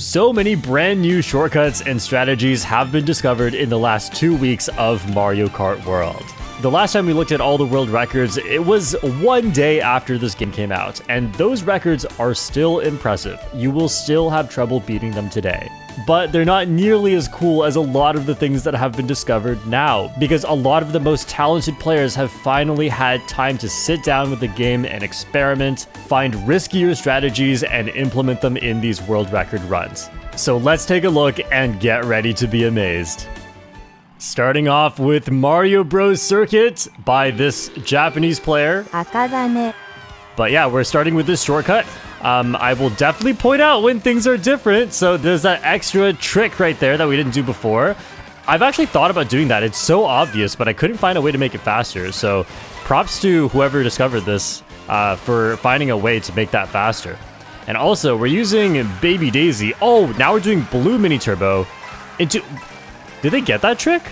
So many brand new shortcuts and strategies have been discovered in the last 2 weeks of Mario Kart World. The last time we looked at all the world records, it was one day after this game came out, and those records are still impressive. You will still have trouble beating them today. But they're not nearly as cool as a lot of the things that have been discovered now, because a lot of the most talented players have finally had time to sit down with the game and experiment, find riskier strategies, and implement them in these world record runs. So let's take a look and get ready to be amazed. Starting off with Mario Bros. Circuit by this Japanese player. But yeah, we're starting with this shortcut. I will definitely point out when things are different. So there's that extra trick right there that we didn't do before. I've actually thought about doing that. It's so obvious, but I couldn't find a way to make it faster. So props to whoever discovered this for finding a way to make that faster. And also, we're using Baby Daisy. Oh, now we're doing Blue Mini Turbo into... Did they get that trick?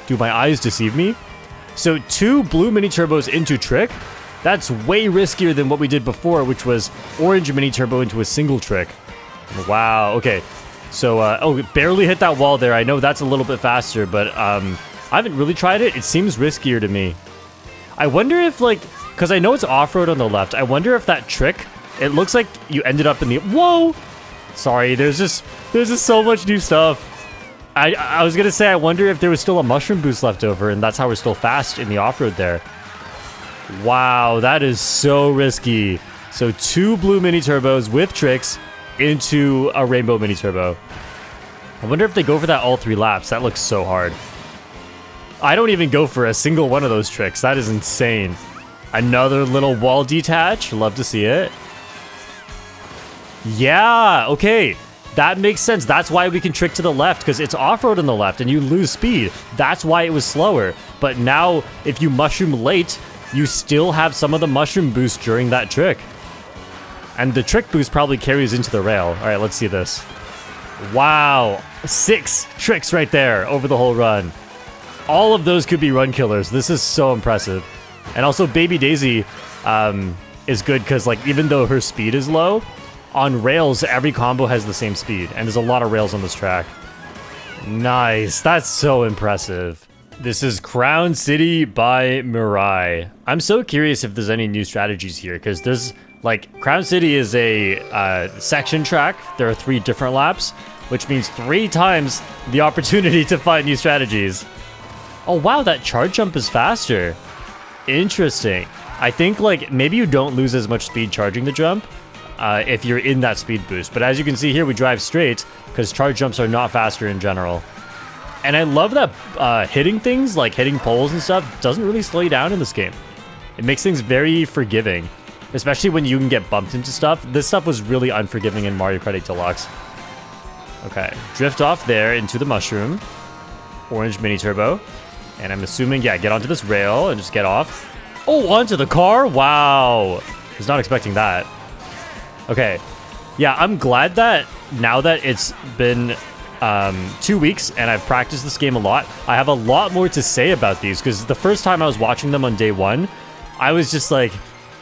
Do my eyes deceive me? So 2 Blue Mini Turbos into trick? That's way riskier than what we did before, which was Orange Mini Turbo into a single trick. Wow, okay. So, oh, barely hit that wall there. I know that's a little bit faster, but I haven't really tried it. It seems riskier to me. I wonder if, like, because I know it's off-road on the left. I wonder if that trick, it looks like you ended up in the... Whoa! Sorry, there's just so much new stuff. I was going to say, I wonder if there was still a mushroom boost left over, and that's how we're still fast in the off-road there. Wow, that is so risky. So 2 Blue Mini Turbos with tricks into a Rainbow Mini Turbo. I wonder if they go for that all 3 laps. That looks so hard. I don't even go for a single one of those tricks. That is insane. Another little wall detach. Love to see it. Yeah, okay. That makes sense. That's why we can trick to the left, because it's off-road on the left and you lose speed. That's why it was slower. But now, if you mushroom late, you still have some of the mushroom boost during that trick. And the trick boost probably carries into the rail. All right, let's see this. Wow, 6 tricks right there over the whole run. All of those could be run killers. This is so impressive. And also Baby Daisy is good because, like, even though her speed is low, on rails, every combo has the same speed, and there's a lot of rails on this track. Nice, that's so impressive. This is Crown City by Mirai. I'm so curious if there's any new strategies here, because there's, like, Crown City is a section track. There are 3 different laps, which means 3 times the opportunity to find new strategies. Oh wow, that charge jump is faster. Interesting. I think, like, maybe you don't lose as much speed charging the jump, if you're in that speed boost. But as you can see here, we drive straight because charge jumps are not faster in general. And I love that hitting things, like hitting poles and stuff, doesn't really slow you down in this game. It makes things very forgiving, especially when you can get bumped into stuff. This stuff was really unforgiving in Mario Kart 8 Deluxe. Okay, drift off there into the mushroom. Orange Mini Turbo. And I'm assuming, yeah, get onto this rail and just get off. Oh, onto the car? Wow. I was not expecting that. Okay, yeah, I'm glad that now that it's been 2 weeks and I've practiced this game a lot, I have a lot more to say about these, because the first time I was watching them on day 1, I was just like,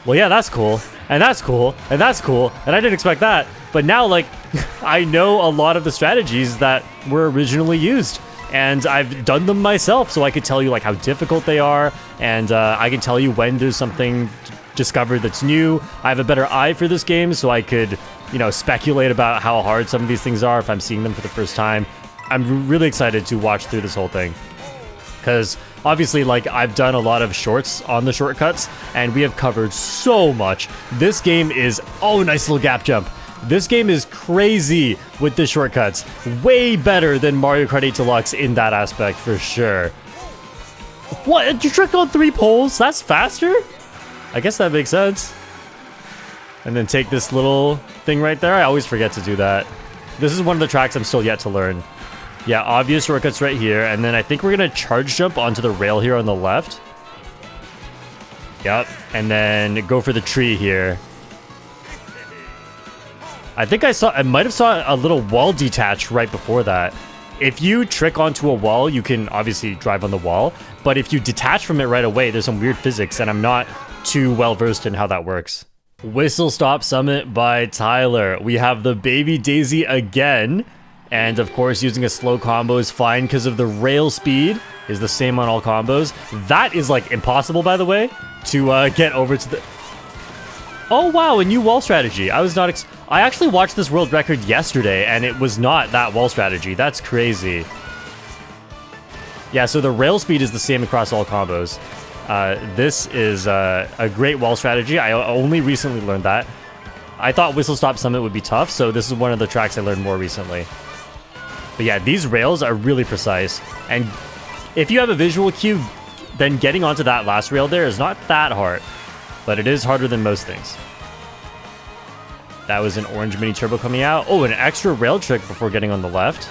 well, yeah, that's cool, and that's cool, and that's cool, and I didn't expect that. But now, like, I know a lot of the strategies that were originally used, and I've done them myself, so I could tell you, like, how difficult they are, and I can tell you when there's something discovered that's new. I have a better eye for this game, so I could, you know, speculate about how hard some of these things are if I'm seeing them for the first time. I'm really excited to watch through this whole thing, because obviously, like, I've done a lot of shorts on the shortcuts, and we have covered so much. This game is... Oh, nice little gap jump. This game is crazy with the shortcuts. Way better than Mario Kart 8 Deluxe in that aspect, for sure. What? You trick on 3 poles? That's faster? I guess that makes sense. And then take this little thing right there. I always forget to do that. This is one of the tracks I'm still yet to learn. Yeah, obvious shortcuts right here. And then I think we're going to charge jump onto the rail here on the left. Yep. And then go for the tree here. I think I might have saw a little wall detach right before that. If you trick onto a wall, you can obviously drive on the wall. But if you detach from it right away, there's some weird physics, and I'm not too well versed in how that works. Whistlestop Summit by Tyler. We have the Baby Daisy again. And of course, using a slow combo is fine because of the rail speed is the same on all combos. That is like impossible, by the way, to get over to the... Oh, wow, a new wall strategy. I was not... I actually watched this world record yesterday, and it was not that wall strategy. That's crazy. Yeah, so the rail speed is the same across all combos. This is a great wall strategy. I only recently learned that. I thought Whistlestop Summit would be tough, so this is one of the tracks I learned more recently. But yeah, these rails are really precise. And if you have a visual cue, then getting onto that last rail there is not that hard. But it is harder than most things. That was an orange mini turbo coming out. Oh, an extra rail trick before getting on the left.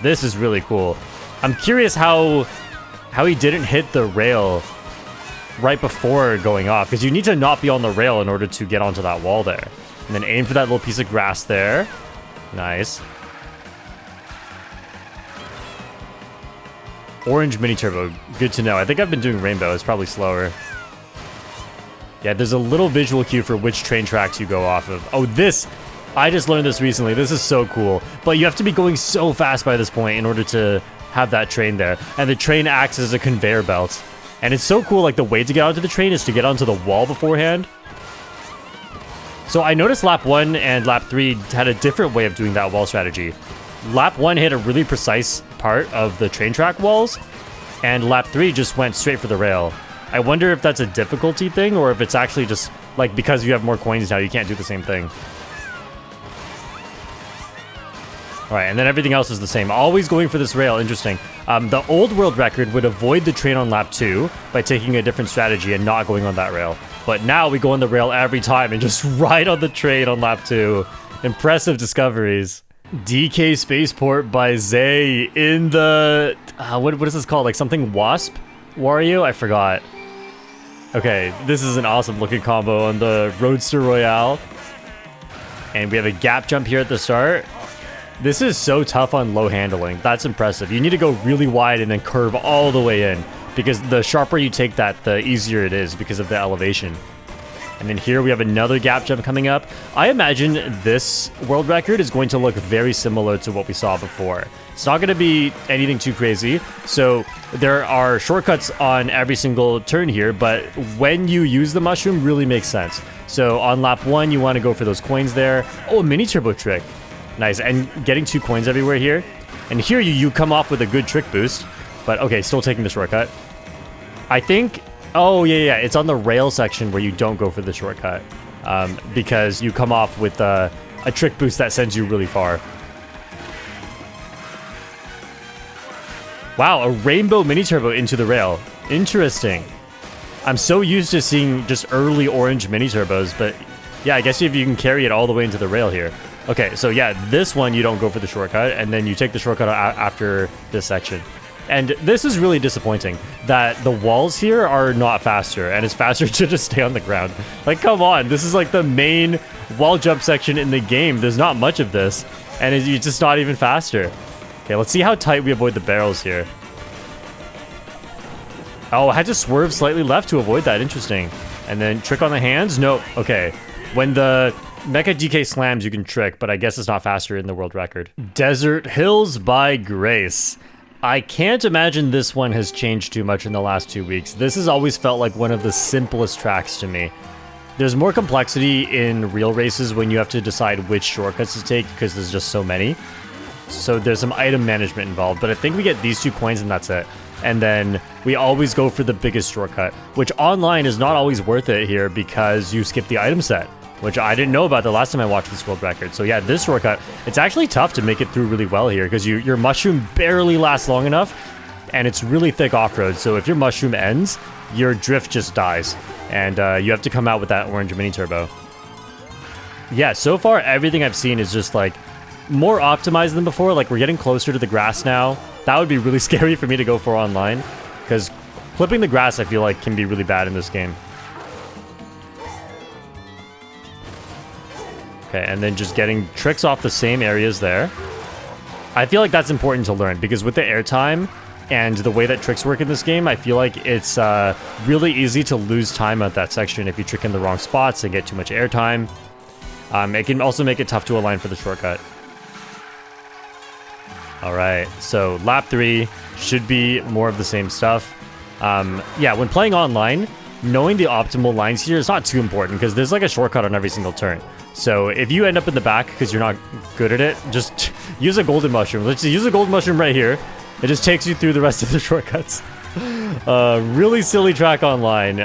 This is really cool. I'm curious how he didn't hit the rail right before going off, because you need to not be on the rail in order to get onto that wall there. And then aim for that little piece of grass there. Nice. Orange mini turbo, good to know. I think I've been doing rainbow, it's probably slower. Yeah, there's a little visual cue for which train tracks you go off of. Oh, this, I just learned this recently. This is so cool. But you have to be going so fast by this point in order to have that train there. And the train acts as a conveyor belt. And it's so cool, like the way to get onto the train is to get onto the wall beforehand. So I noticed lap 1 and lap 3 had a different way of doing that wall strategy. Lap 1 hit a really precise part of the train track walls, and lap 3 just went straight for the rail. I wonder if that's a difficulty thing, or if it's actually just, like, because you have more coins now, you can't do the same thing. Alright, and then everything else is the same. Always going for this rail, interesting. The old world record would avoid the train on lap 2 by taking a different strategy and not going on that rail. But now we go on the rail every time and just ride on the train on lap 2. Impressive discoveries. DK Spaceport by Zay in the... what is this called? Like something Wasp? Wario? I forgot. Okay, this is an awesome looking combo on the Roadster Royale. And we have a gap jump here at the start. This is so tough on low handling. That's impressive. You need to go really wide and then curve all the way in, because the sharper you take that, the easier it is because of the elevation. And then here we have another gap jump coming up. I imagine this world record is going to look very similar to what we saw before. It's not going to be anything too crazy. So there are shortcuts on every single turn here, but when you use the mushroom really makes sense. So on lap 1, you want to go for those coins there. Oh, a mini turbo trick. Nice, and getting 2 coins everywhere here. And here you come off with a good trick boost. But okay, still taking the shortcut. I think... Oh, yeah, it's on the rail section where you don't go for the shortcut. Because you come off with a trick boost that sends you really far. Wow, a rainbow mini turbo into the rail. Interesting. I'm so used to seeing just early orange mini turbos, but yeah, I guess if you can carry it all the way into the rail here. Okay, so yeah, this one you don't go for the shortcut, and then you take the shortcut after this section. And this is really disappointing, that the walls here are not faster, and it's faster to just stay on the ground. Like, come on, this is like the main wall jump section in the game. There's not much of this, and it's just not even faster. Okay, let's see how tight we avoid the barrels here. Oh, I had to swerve slightly left to avoid that. Interesting. And then trick on the hands? No. Okay. When the Mecha DK slams, you can trick, but I guess it's not faster in the world record. Desert Hills by Grace. I can't imagine this one has changed too much in the last 2 weeks. This has always felt like one of the simplest tracks to me. There's more complexity in real races when you have to decide which shortcuts to take because there's just so many. So there's some item management involved, but I think we get these 2 coins and that's it. And then we always go for the biggest shortcut, which online is not always worth it here because you skip the item set, which I didn't know about the last time I watched this world record. So yeah, this shortcut, it's actually tough to make it through really well here because your mushroom barely lasts long enough and it's really thick off-road. So if your mushroom ends, your drift just dies and you have to come out with that orange mini turbo. Yeah, so far everything I've seen is just like more optimized than before. Like we're getting closer to the grass now. That would be really scary for me to go for online because clipping the grass I feel like can be really bad in this game. Okay, and then just getting tricks off the same areas there. I feel like that's important to learn because with the airtime, And the way that tricks work in this game, I feel like it's really easy to lose time at that section if you trick in the wrong spots and get too much airtime. It can also make it tough to align for the shortcut. Alright, so lap 3 should be more of the same stuff. Yeah, when playing online, knowing the optimal lines here is not too important because there's like a shortcut on every single turn. So if you end up in the back because you're not good at it, just use a golden mushroom. Let's use a golden mushroom right here. It just takes you through the rest of the shortcuts. Really silly track online.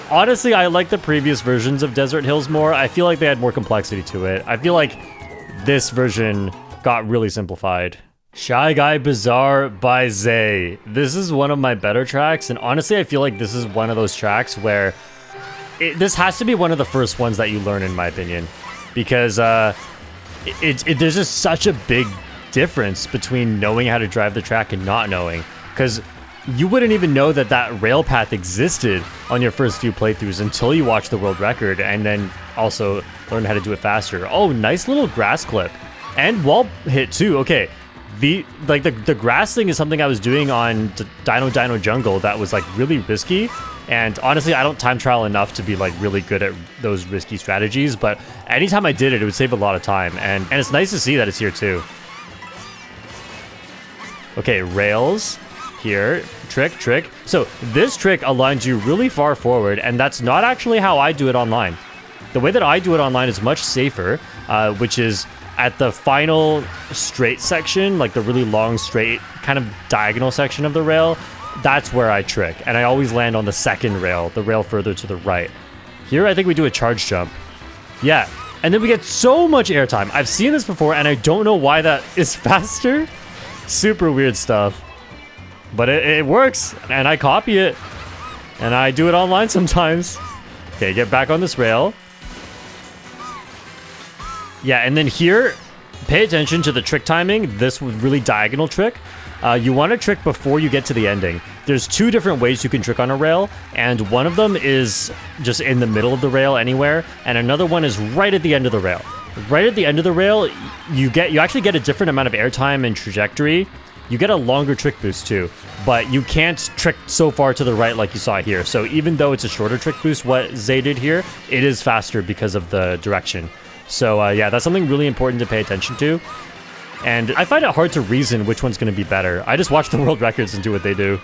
Honestly, I like the previous versions of Desert Hills more. I feel like they had more complexity to it. I feel like this version got really simplified. Shy Guy Bazaar by Zay. This is one of my better tracks, and honestly, I feel like this is one of those tracks where this has to be one of the first ones that you learn, in my opinion, because there's just such a big difference between knowing how to drive the track and not knowing, because you wouldn't even know that that rail path existed on your first few playthroughs until you watch the world record and then also learn how to do it faster. Oh, nice little grass clip and wall hit too. Okay, the grass thing is something I was doing on Dino Jungle that was like really risky, and honestly I don't time trial enough to be like really good at those risky strategies, but anytime I did it, it would save a lot of time, and it's nice to see that it's here too. Okay, rails here, trick. So this trick aligns you really far forward, and that's not actually how I do it online. The way that I do it online is much safer, which is at the final straight section, like the really long straight kind of diagonal section of the rail. That's where I trick, and I always land on the second rail, the rail further to the right. Here I think we do a charge jump. Yeah, and then we get so much airtime. I've seen this before, and I don't know why that is faster. Super weird stuff. But it works, and I copy it, and I do it online sometimes. Okay, get back on this rail. Yeah, and then here, pay attention to the trick timing. This really diagonal trick. You want to trick before you get to the ending. There's two different ways you can trick on a rail, and one of them is just in the middle of the rail anywhere, and another one is right at the end of the rail. Right at the end of the rail, you actually get a different amount of airtime and trajectory. You get a longer trick boost too, but you can't trick so far to the right like you saw here. So even though it's a shorter trick boost, what Zay did here, it is faster because of the direction. So yeah, that's something really important to pay attention to. And I find it hard to reason which one's going to be better. I just watch the world records and do what they do.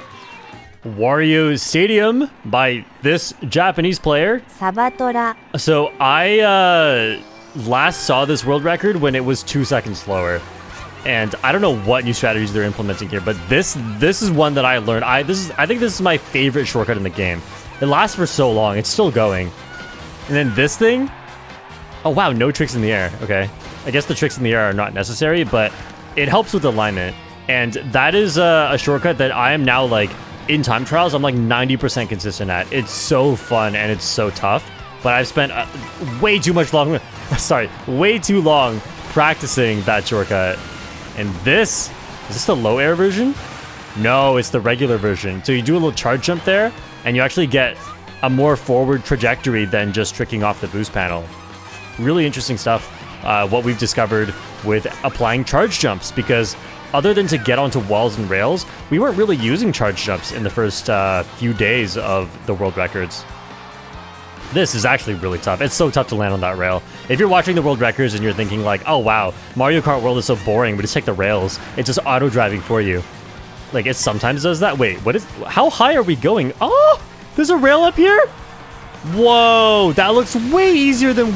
Wario Stadium by this Japanese player. Sabatora. So I last saw this world record when it was 2 seconds slower. And I don't know what new strategies they're implementing here, but this is one that I learned. I think this is my favorite shortcut in the game. It lasts for so long. It's still going. And then this thing. Oh wow, no tricks in the air. Okay. I guess the tricks in the air are not necessary, but it helps with alignment. And that is a shortcut that I am now like in time trials. I'm like 90% consistent at. It's so fun and it's so tough. But I've spent way too long practicing that shortcut. And is this the low air version? No, it's the regular version. So you do a little charge jump there, and you actually get a more forward trajectory than just tricking off the boost panel. Really interesting stuff, what we've discovered with applying charge jumps, because other than to get onto walls and rails, we weren't really using charge jumps in the first few days of the world records. This is actually really tough. It's so tough to land on that rail. If you're watching the world records and you're thinking like, oh wow, Mario Kart World is so boring, we just take the rails. It's just auto-driving for you. Like, it sometimes does that. Wait, how high are we going? Oh, there's a rail up here? Whoa, that looks way easier than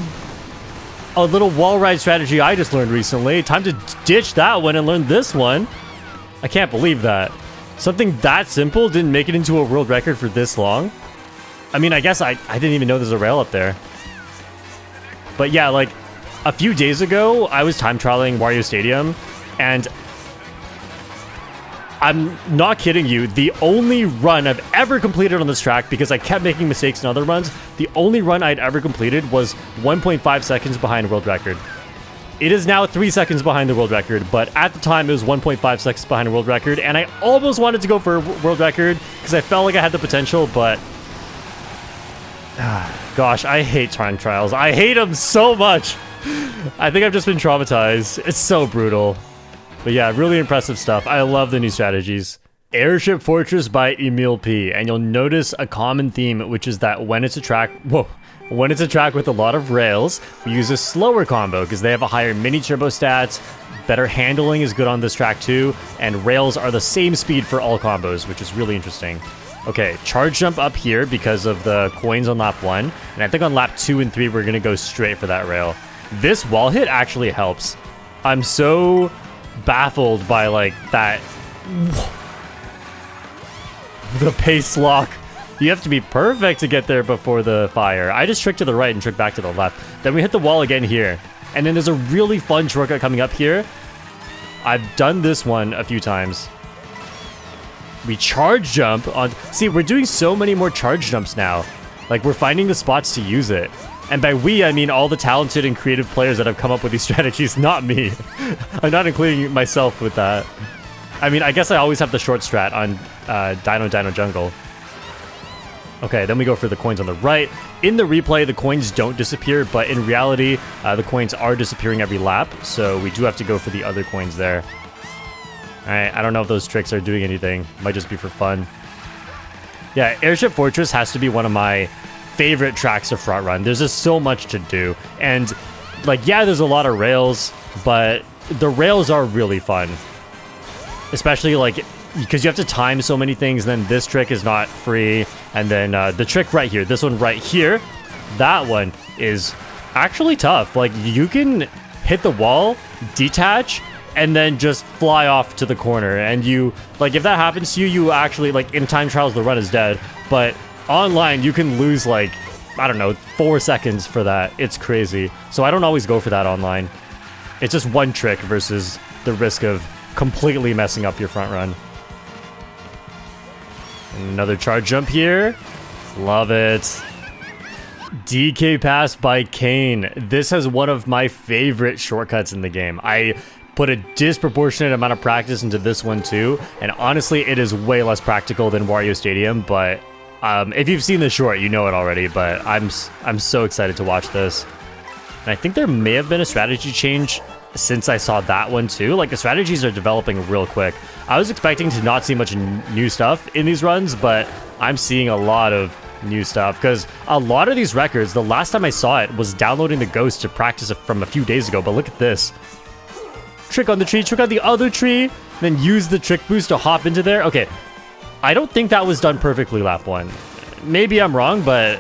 a little wall ride strategy I just learned recently. Time to ditch that one and learn this one. I can't believe that. Something that simple didn't make it into a world record for this long. I mean, I guess I didn't even know there's a rail up there. But yeah, like, a few days ago, I was time trialing Wario Stadium, and I'm not kidding you, the only run I've ever completed on this track, because I kept making mistakes in other runs, the only run I'd ever completed was 1.5 seconds behind world record. It is now 3 seconds behind the world record, but at the time it was 1.5 seconds behind a world record, and I almost wanted to go for a world record, because I felt like I had the potential, but gosh, I hate time trials. I hate them so much. I think I've just been traumatized. It's so brutal. But yeah, really impressive stuff. I love the new strategies. Airship Fortress by Emil P. And you'll notice a common theme, which is that when it's a track, when it's a track with a lot of rails, we use a slower combo because they have a higher mini turbo stats. Better handling is good on this track too, and rails are the same speed for all combos, which is really interesting. Okay, charge jump up here because of the coins on lap 1, and I think on lap 2 and 3 we're gonna go straight for that rail. This wall hit actually helps. I'm so baffled by like that. The pace lock. You have to be perfect to get there before the fire. I just tricked to the right and tricked back to the left. Then we hit the wall again here. And then there's a really fun shortcut coming up here. I've done this one a few times. We charge jump on... See, we're doing so many more charge jumps now. Like, we're finding the spots to use it. And by we, I mean all the talented and creative players that have come up with these strategies, not me. I'm not including myself with that. I mean, I guess I always have the short strat on Dino Jungle. Okay, then we go for the coins on the right. In the replay, the coins don't disappear, but in reality, the coins are disappearing every lap, so we do have to go for the other coins there. Alright, I don't know if those tricks are doing anything. Might just be for fun. Yeah, Airship Fortress has to be one of my favorite tracks to front run. There's just so much to do. And, like, yeah, there's a lot of rails, but the rails are really fun. Especially, like, because you have to time so many things, then this trick is not free, and then the trick right here, this one right here, that one is actually tough. Like, you can hit the wall, detach, and then just fly off to the corner, and you, like, if that happens to you, you actually, like, in time trials, the run is dead, but online, you can lose, like, I don't know, 4 seconds for that. It's crazy. So I don't always go for that online. It's just one trick versus the risk of completely messing up your front run. Another charge jump here. Love it. DK Pass by Kane. This has one of my favorite shortcuts in the game. I put a disproportionate amount of practice into this one too, and honestly, it is way less practical than Wario Stadium, but if you've seen the short, you know it already, but I'm so excited to watch this. And I think there may have been a strategy change since I saw that one too. Like, the strategies are developing real quick. I was expecting to not see much new stuff in these runs, but I'm seeing a lot of new stuff because a lot of these records, the last time I saw it was downloading the Ghost to practice it from a few days ago, but look at this. Trick on the tree, trick on the other tree, then use the trick boost to hop into there. Okay, I don't think that was done perfectly lap 1. Maybe I'm wrong, but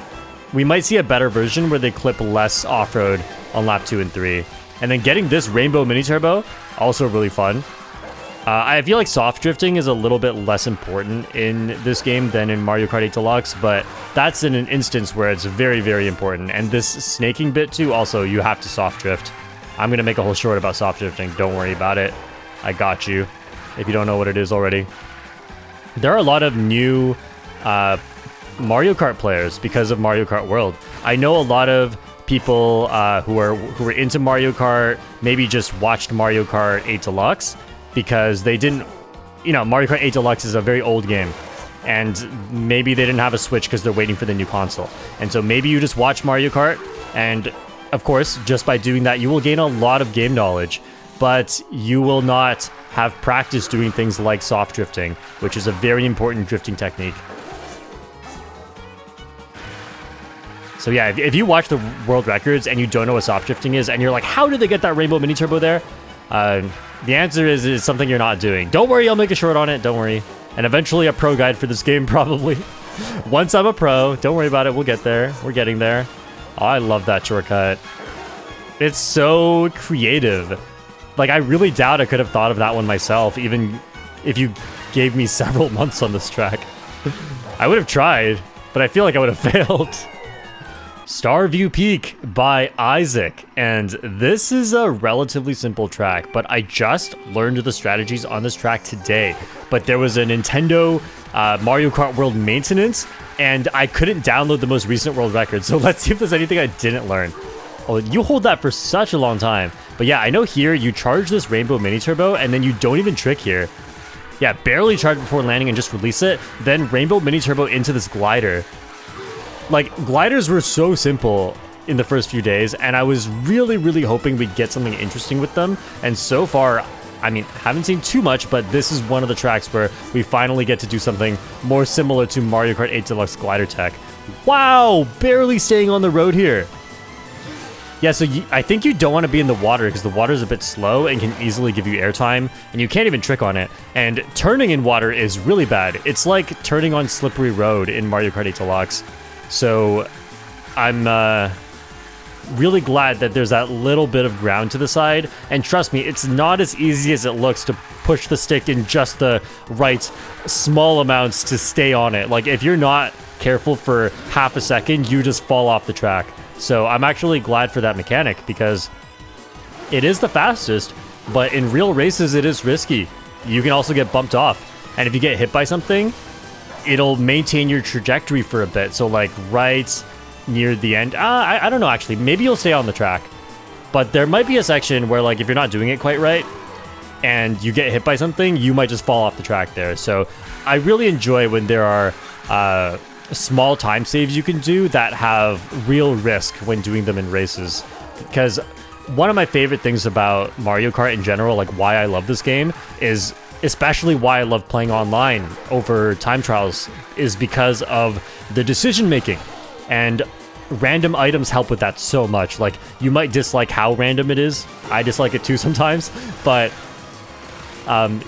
we might see a better version where they clip less off-road on lap 2 and 3. And then getting this rainbow mini turbo, also really fun. I feel like soft drifting is a little bit less important in this game than in Mario Kart 8 Deluxe, but that's in an instance where it's very, very important. And this snaking bit too, also, you have to soft drift. I'm gonna make a whole short about soft drifting, don't worry about it. I got you, if you don't know what it is already. There are a lot of new Mario Kart players because of Mario Kart World. I know a lot of people who were into Mario Kart maybe just watched Mario Kart 8 Deluxe because they didn't, you know, Mario Kart 8 Deluxe is a very old game, and maybe they didn't have a Switch because they're waiting for the new console. And so maybe you just watch Mario Kart, and of course, just by doing that, you will gain a lot of game knowledge, but you will not have practice doing things like soft drifting, which is a very important drifting technique. So yeah, if you watch the world records and you don't know what soft drifting is, and you're like, how did they get that rainbow mini turbo there? The answer is it's something you're not doing. Don't worry, I'll make a short on it, don't worry. And eventually a pro guide for this game, probably. Once I'm a pro, don't worry about it, we'll get there. We're getting there. Oh, I love that shortcut. It's so creative. Like, I really doubt I could have thought of that one myself, even if you gave me several months on this track. I would have tried, but I feel like I would have failed. Starview Peak by Isaac, and this is a relatively simple track, but I just learned the strategies on this track today. But there was a Nintendo Mario Kart World maintenance, and I couldn't download the most recent world record, so let's see if there's anything I didn't learn. Oh, you hold that for such a long time. But yeah, I know here you charge this rainbow mini turbo, and then you don't even trick here. Yeah, barely charge before landing and just release it, then rainbow mini turbo into this glider. Like, gliders were so simple in the first few days, and I was really, really hoping we'd get something interesting with them. And so far, I mean, haven't seen too much, but this is one of the tracks where we finally get to do something more similar to Mario Kart 8 Deluxe glider tech. Wow, barely staying on the road here. Yeah, so I think you don't want to be in the water because the water is a bit slow and can easily give you airtime, and you can't even trick on it. And turning in water is really bad. It's like turning on slippery road in Mario Kart 8 Deluxe. So I'm really glad that there's that little bit of ground to the side. And trust me, it's not as easy as it looks to push the stick in just the right small amounts to stay on it. Like, if you're not careful for half a second, you just fall off the track. So I'm actually glad for that mechanic because it is the fastest, but in real races, it is risky. You can also get bumped off. And if you get hit by something, it'll maintain your trajectory for a bit. So like right near the end, I don't know actually, maybe you'll stay on the track. But there might be a section where like if you're not doing it quite right and you get hit by something, you might just fall off the track there. So I really enjoy when there are small time saves you can do that have real risk when doing them in races. Because one of my favorite things about Mario Kart in general, like why I love this game, is especially why I love playing online over time trials, is because of the decision making. And random items help with that so much. Like, you might dislike how random it is. I dislike it too sometimes. But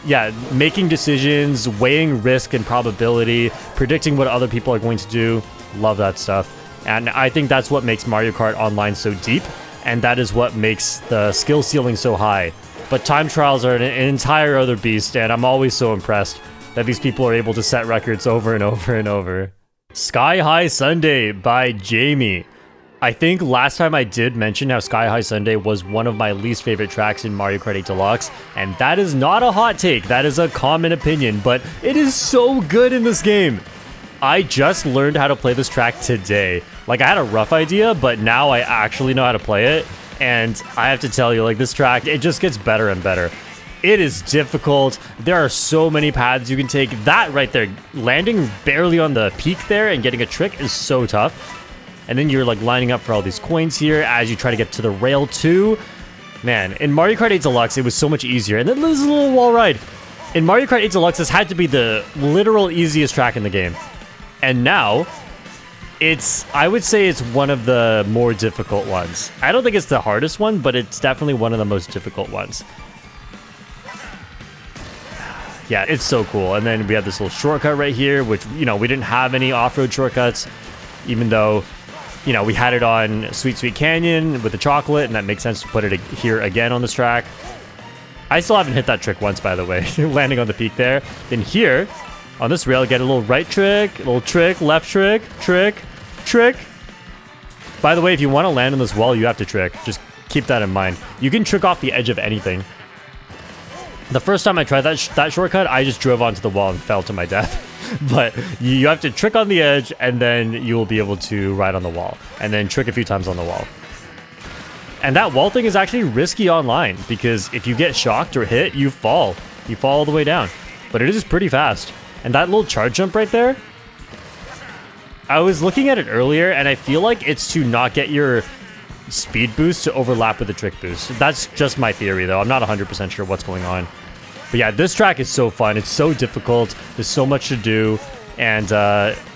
yeah, making decisions, weighing risk and probability, predicting what other people are going to do, love that stuff. And I think that's what makes Mario Kart Online so deep, and that is what makes the skill ceiling so high. But time trials are an entire other beast, and I'm always so impressed that these people are able to set records over and over and over. Sky High Sundae by Jamie. I think last time I did mention how Sky High Sundae was one of my least favorite tracks in Mario Kart 8 Deluxe, and that is not a hot take, that is a common opinion, but it is so good in this game. I just learned how to play this track today. Like, I had a rough idea, but now I actually know how to play it, and I have to tell you, like, this track, it just gets better and better. It is difficult. There are so many paths you can take. That right there, landing barely on the peak there and getting a trick is so tough. And then you're like lining up for all these coins here as you try to get to the rail too. Man, in Mario Kart 8 Deluxe, it was so much easier. And then there's a little wall ride. In Mario Kart 8 Deluxe, this had to be the literal easiest track in the game. And now, I would say it's one of the more difficult ones. I don't think it's the hardest one, but it's definitely one of the most difficult ones. Yeah, it's so cool. And then we have this little shortcut right here, which, you know, we didn't have any off-road shortcuts, even though, you know, we had it on Sweet Sweet Canyon with the chocolate, and that makes sense to put it here again on this track. I still haven't hit that trick once, by the way, landing on the peak there. Then here, on this rail, get a little right trick, a little trick, left trick, trick, trick. By the way, if you want to land on this wall, you have to trick. Just keep that in mind. You can trick off the edge of anything. The first time I tried that shortcut, I just drove onto the wall and fell to my death. But you have to trick on the edge, and then you will be able to ride on the wall. And then trick a few times on the wall. And that wall thing is actually risky online, because if you get shocked or hit, you fall. You fall all the way down. But it is pretty fast. And that little charge jump right there, I was looking at it earlier, and I feel like it's to not get your speed boost to overlap with the trick boost. That's just my theory, though. I'm not 100% sure what's going on. But yeah, this track is so fun. It's so difficult. There's so much to do. And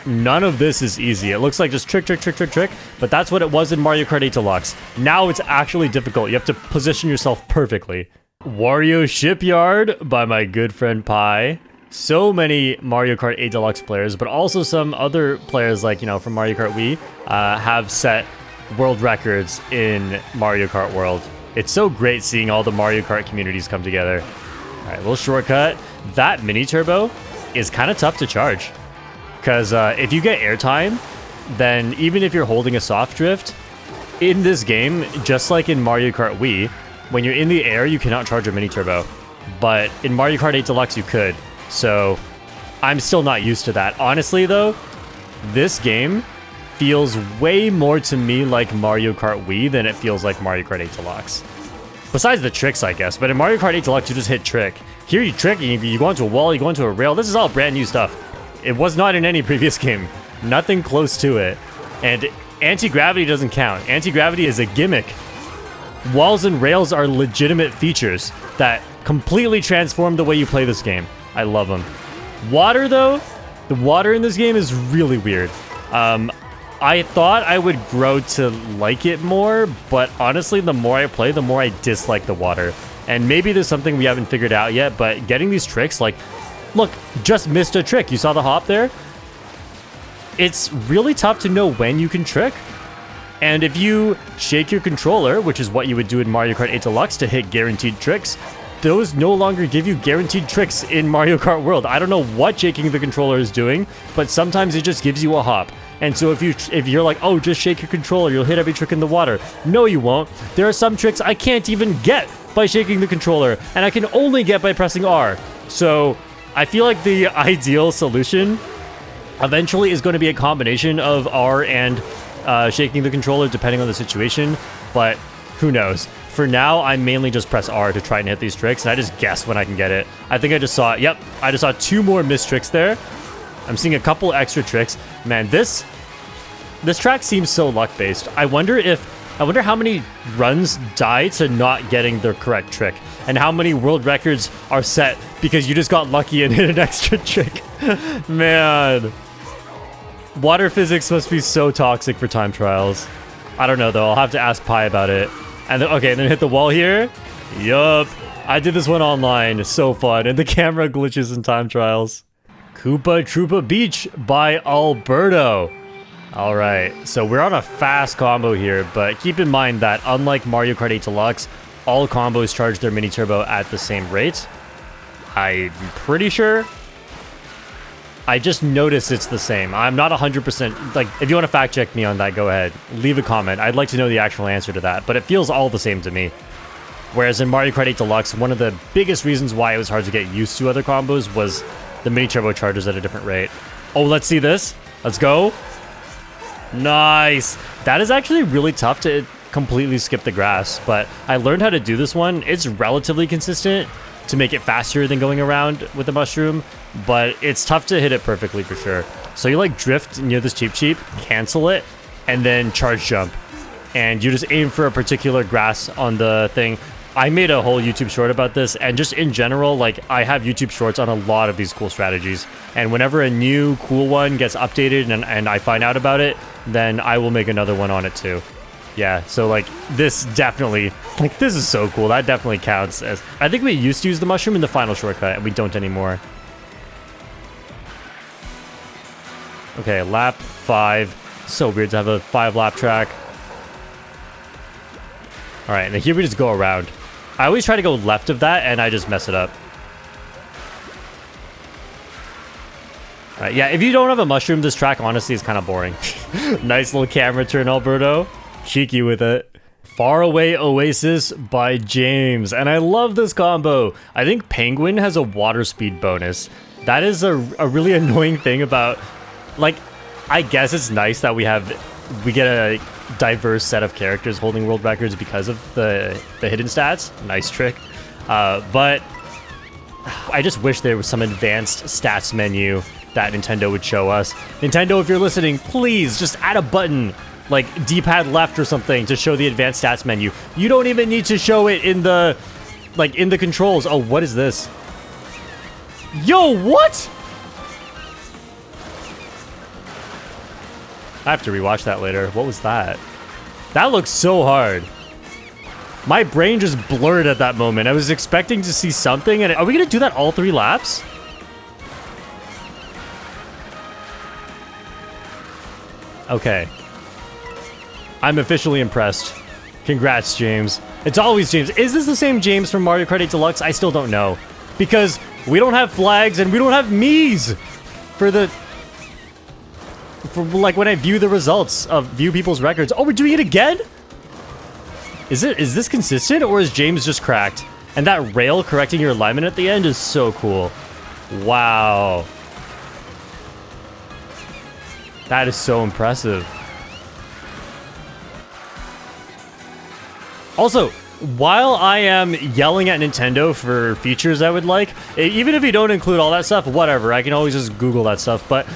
none of this is easy. It looks like just trick, trick, trick, trick, trick. But that's what it was in Mario Kart 8 Deluxe. Now it's actually difficult. You have to position yourself perfectly. Wario Shipyard by my good friend Pi. So many Mario Kart 8 Deluxe players, but also some other players like, you know, from Mario Kart Wii have set world records in Mario Kart World. It's so great seeing all the Mario Kart communities come together. All right, little shortcut. That mini turbo is kind of tough to charge because if you get airtime, then even if you're holding a soft drift in this game, just like in Mario Kart Wii, when you're in the air, you cannot charge a mini turbo. But in Mario Kart 8 Deluxe, you could. So I'm still not used to that. Honestly, though, this game feels way more to me like Mario Kart Wii than it feels like Mario Kart 8 Deluxe. Besides the tricks, I guess. But in Mario Kart 8 Deluxe, you just hit trick. Here you trick, you go into a wall, you go into a rail. This is all brand new stuff. It was not in any previous game. Nothing close to it. And anti-gravity doesn't count. Anti-gravity is a gimmick. Walls and rails are legitimate features that completely transformed the way you play this game. I love them. Water, though, the water in this game is really weird. I thought I would grow to like it more, but honestly, the more I play, the more I dislike the water. And maybe there's something we haven't figured out yet, but getting these tricks, like, look, just missed a trick. You saw the hop there? It's really tough to know when you can trick. And if you shake your controller, which is what you would do in Mario Kart 8 Deluxe to hit guaranteed tricks, those no longer give you guaranteed tricks in Mario Kart World. I don't know what shaking the controller is doing, but sometimes it just gives you a hop. And so if you're like, oh, just shake your controller, you'll hit every trick in the water. No, you won't. There are some tricks I can't even get by shaking the controller, and I can only get by pressing R. So I feel like the ideal solution eventually is going to be a combination of R and shaking the controller, depending on the situation, but who knows. For now, I mainly just press R to try and hit these tricks, and I just guess when I can get it. I think I just saw, yep, I just saw 2 more missed tricks there. I'm seeing a couple extra tricks. Man, this track seems so luck-based. I wonder how many runs die to not getting the correct trick, and how many world records are set because you just got lucky and hit an extra trick. Man. Water physics must be so toxic for time trials. I don't know, though. I'll have to ask Pi about it. And then, okay, and then hit the wall here. Yup. I did this one online. So fun. And the camera glitches in time trials. Koopa Troopa Beach by Alberto. All right, so we're on a fast combo here, but keep in mind that unlike Mario Kart 8 Deluxe, all combos charge their mini turbo at the same rate. I'm pretty sure. I just noticed it's the same. I'm not 100%, like, if you want to fact check me on that, go ahead. Leave a comment. I'd like to know the actual answer to that, but it feels all the same to me. Whereas in Mario Kart 8 Deluxe, one of the biggest reasons why it was hard to get used to other combos was the mini turbo charges at a different rate. Oh, let's see this. Let's go. Nice. That is actually really tough to completely skip the grass, but I learned how to do this one. It's relatively consistent to make it faster than going around with the mushroom, but it's tough to hit it perfectly for sure. So you like drift near this Cheep, cancel it, and then charge jump. And you just aim for a particular grass on the thing. I made a whole YouTube short about this, and just in general, like, I have YouTube shorts on a lot of these cool strategies. And whenever a new cool one gets updated and I find out about it, then I will make another one on it too. Yeah, so like, this definitely, like, this is so cool. That definitely counts as, I think we used to use the mushroom in the final shortcut, and we don't anymore. Okay, lap 5. So weird to have a 5-lap track. All right, and then here we just go around. I always try to go left of that, and I just mess it up. All right, yeah, if you don't have a mushroom, this track honestly is kind of boring. Nice little camera turn, Alberto. Cheeky with it. Faraway Oasis by James. And I love this combo. I think Penguin has a water speed bonus. That is a really annoying thing about, like, I guess it's nice that we get a diverse set of characters holding world records because of the hidden stats. Nice trick. But I just wish there was some advanced stats menu that Nintendo would show us. Nintendo, if you're listening, please just add a button like D-pad left or something to show the advanced stats menu. You don't even need to show it in the controls. Oh, what is this? Yo, what? I have to rewatch that later. What was that? That looks so hard. My brain just blurred at that moment. I was expecting to see something, and are we gonna do that all 3 laps? Okay. I'm officially impressed. Congrats, James. It's always James. Is this the same James from Mario Kart 8 Deluxe? I still don't know. Because we don't have flags and we don't have Mii's for like when I view the results of view people's records. Oh, we're doing it again? Is this consistent, or is James just cracked? And that rail correcting your alignment at the end is so cool. Wow. That is so impressive. Also, while I am yelling at Nintendo for features I would like, even if you don't include all that stuff, whatever, I can always just Google that stuff, but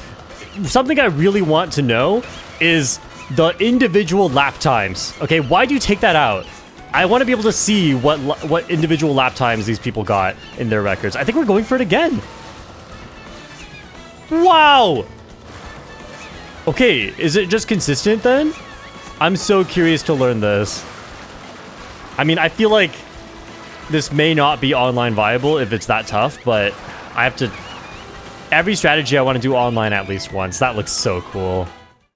something I really want to know is the individual lap times. Okay, why do you take that out? I want to be able to see what individual lap times these people got in their records. I think we're going for it again. Wow. Okay, is it just consistent then? I'm so curious to learn this. I mean, I feel like this may not be online viable if it's that tough, but I have to... Every strategy I want to do online at least once. That looks so cool.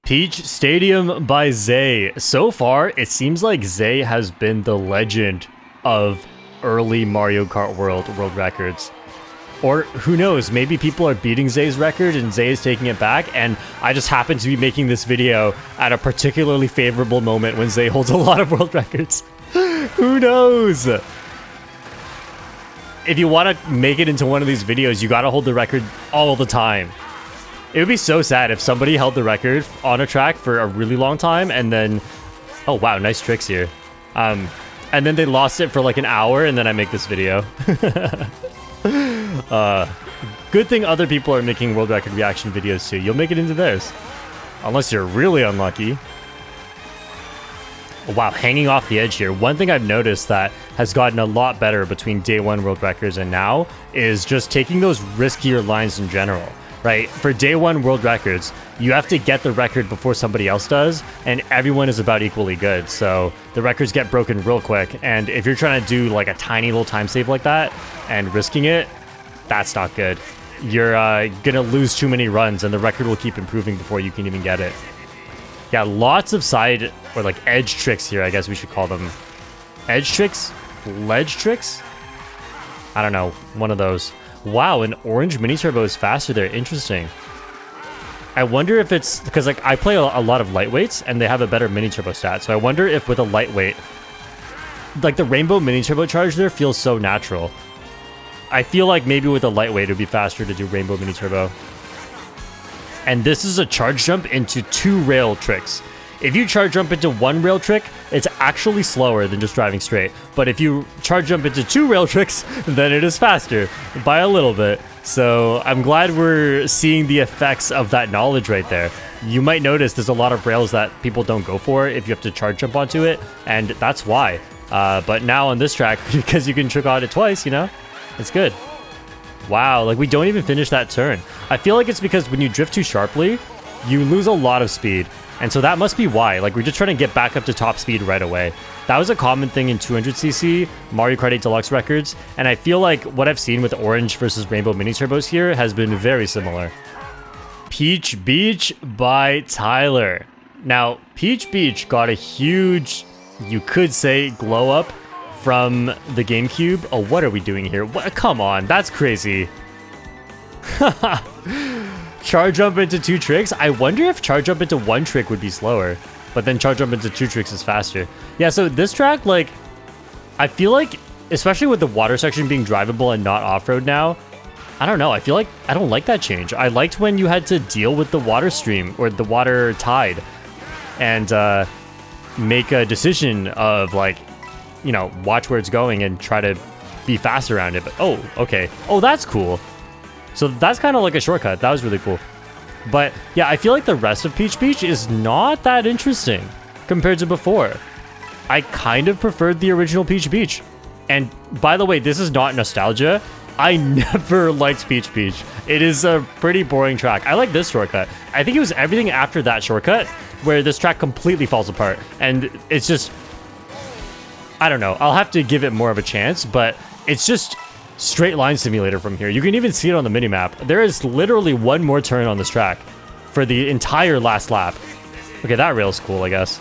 Peach Stadium by Zay. So far, it seems like Zay has been the legend of early Mario Kart world records. Or who knows, maybe people are beating Zay's record and Zay is taking it back, and I just happen to be making this video at a particularly favorable moment when Zay holds a lot of world records. Who knows? If you want to make it into one of these videos, you gotta hold the record all the time. It would be so sad if somebody held the record on a track for a really long time and then... Oh wow, nice tricks here. And then they lost it for like an hour and then I make this video. Good thing other people are making world record reaction videos too. You'll make it into theirs. Unless you're really unlucky. Wow, hanging off the edge here. One thing I've noticed that has gotten a lot better between day one world records and now is just taking those riskier lines in general, right? For day one world records, you have to get the record before somebody else does, and everyone is about equally good. So the records get broken real quick, and if you're trying to do like a tiny little time save like that and risking it, that's not good. You're gonna lose too many runs, and the record will keep improving before you can even get it. Yeah, lots of side, or like edge tricks here, I guess we should call them. Edge tricks? Ledge tricks? I don't know, one of those. Wow, an orange mini turbo is faster there, interesting. I wonder if it's, because like I play a lot of lightweights and they have a better mini turbo stat, so I wonder if with a lightweight, like the rainbow mini turbocharge there feels so natural. I feel like maybe with a lightweight it would be faster to do rainbow mini turbo. And this is a charge jump into 2 rail tricks. If you charge jump into 1 rail trick, it's actually slower than just driving straight. But if you charge jump into 2 rail tricks, then it is faster by a little bit. So I'm glad we're seeing the effects of that knowledge right there. You might notice there's a lot of rails that people don't go for if you have to charge jump onto it, and that's why. But now on this track, because you can trick on it twice, you know, it's good. Wow, like we don't even finish that turn. I feel like it's because when you drift too sharply, you lose a lot of speed. And so that must be why. Like we're just trying to get back up to top speed right away. That was a common thing in 200cc, Mario Kart 8 Deluxe records. And I feel like what I've seen with Orange versus Rainbow Mini Turbos here has been very similar. Peach Beach by Tyler. Now, Peach Beach got a huge, you could say, glow up from the GameCube. Oh, what are we doing here? What? Come on, that's crazy. Charge jump into 2 tricks? I wonder if charge jump into 1 trick would be slower, but then charge jump into 2 tricks is faster. Yeah, so this track, like, I feel like, especially with the water section being drivable and not off-road now, I don't know, I feel like I don't like that change. I liked when you had to deal with the water stream or the water tide and make a decision of like, you know, watch where it's going and try to be fast around it. But oh, okay. Oh, that's cool. So that's kind of like a shortcut. That was really cool. But yeah, I feel like the rest of Peach Beach is not that interesting compared to before. I kind of preferred the original Peach Beach. And by the way, this is not nostalgia. I never liked Peach Beach. It is a pretty boring track. I like this shortcut. I think it was everything after that shortcut where this track completely falls apart. And it's just, I don't know. I'll have to give it more of a chance, but it's just straight line simulator from here. You can even see it on the minimap. There is literally 1 more turn on this track for the entire last lap. Okay, that rail's cool, I guess.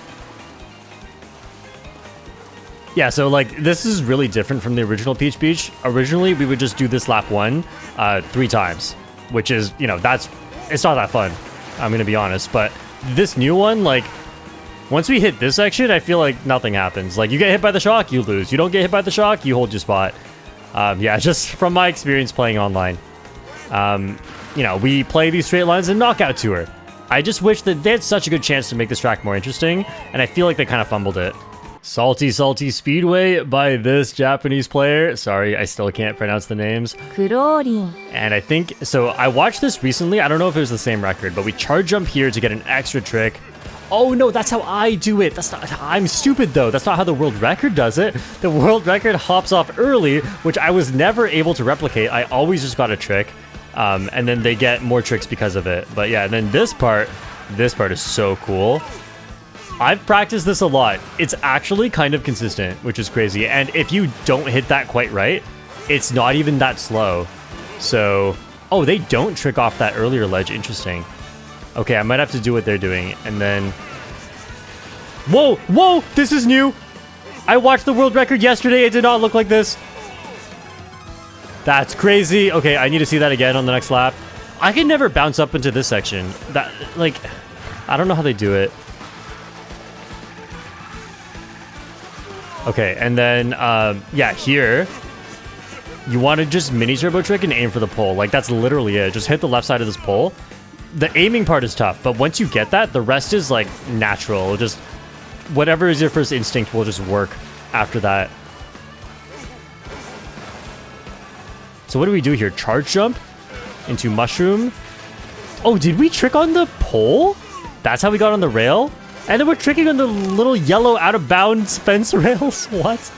Yeah, so like this is really different from the original Peach Beach. Originally, we would just do this lap 1 3 times, which is, you know, it's not that fun. I'm gonna be honest, but this new one, like, once we hit this section, I feel like nothing happens. Like, you get hit by the shock, you lose. You don't get hit by the shock, you hold your spot. Yeah, just from my experience playing online. You know, we play these straight lines in Knockout Tour. I just wish that they had such a good chance to make this track more interesting, and I feel like they kind of fumbled it. Salty Salty Speedway by this Japanese player. Sorry, I still can't pronounce the names. And I think, so I watched this recently. I don't know if it was the same record, but we charge jump here to get an extra trick. Oh no, that's how I do it. That's not, I'm stupid though. That's not how the world record does it. The world record hops off early, which I was never able to replicate. I always just got a trick. And then they get more tricks because of it. But yeah, and then this part is so cool. I've practiced this a lot. It's actually kind of consistent, which is crazy. And if you don't hit that quite right, it's not even that slow. So, oh, they don't trick off that earlier ledge. Interesting. Okay, I might have to do what they're doing. And then... Whoa, whoa, this is new. I watched the world record yesterday. It did not look like this. That's crazy. Okay, I need to see that again on the next lap. I can never bounce up into this section. That, like, I don't know how they do it. Okay, and then, yeah, here, you want to just mini turbo trick and aim for the pole. Like, that's literally it. Just hit the left side of this pole. The aiming part is tough, but once you get that, the rest is, like, natural. Just whatever is your first instinct will just work after that. So what do we do here? Charge jump into mushroom. Oh, did we trick on the pole? That's how we got on the rail? And then we're tricking on the little yellow out-of-bounds fence rails? What?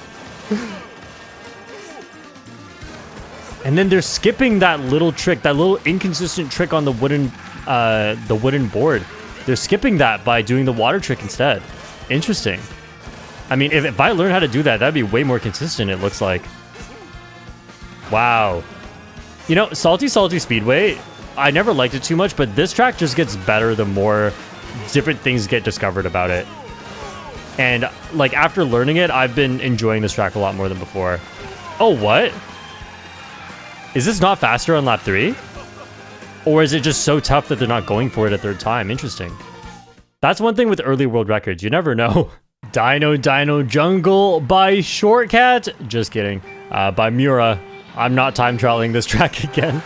And then they're skipping that little trick, that little inconsistent trick on the wooden board. They're skipping that by doing the water trick instead. Interesting. I mean, if I learn how to do that, that'd be way more consistent, it looks like. Wow. You know, Salty Speedway, I never liked it too much, but this track just gets better the more different things get discovered about it. And, like, after learning it, I've been enjoying this track a lot more than before. Oh, what? Is this not faster on lap 3? Or is it just so tough that they're not going for it a third time? Interesting. That's one thing with early world records. You never know. Dino Jungle by Shortcat. Just kidding. By Mura. I'm not time trialing this track again.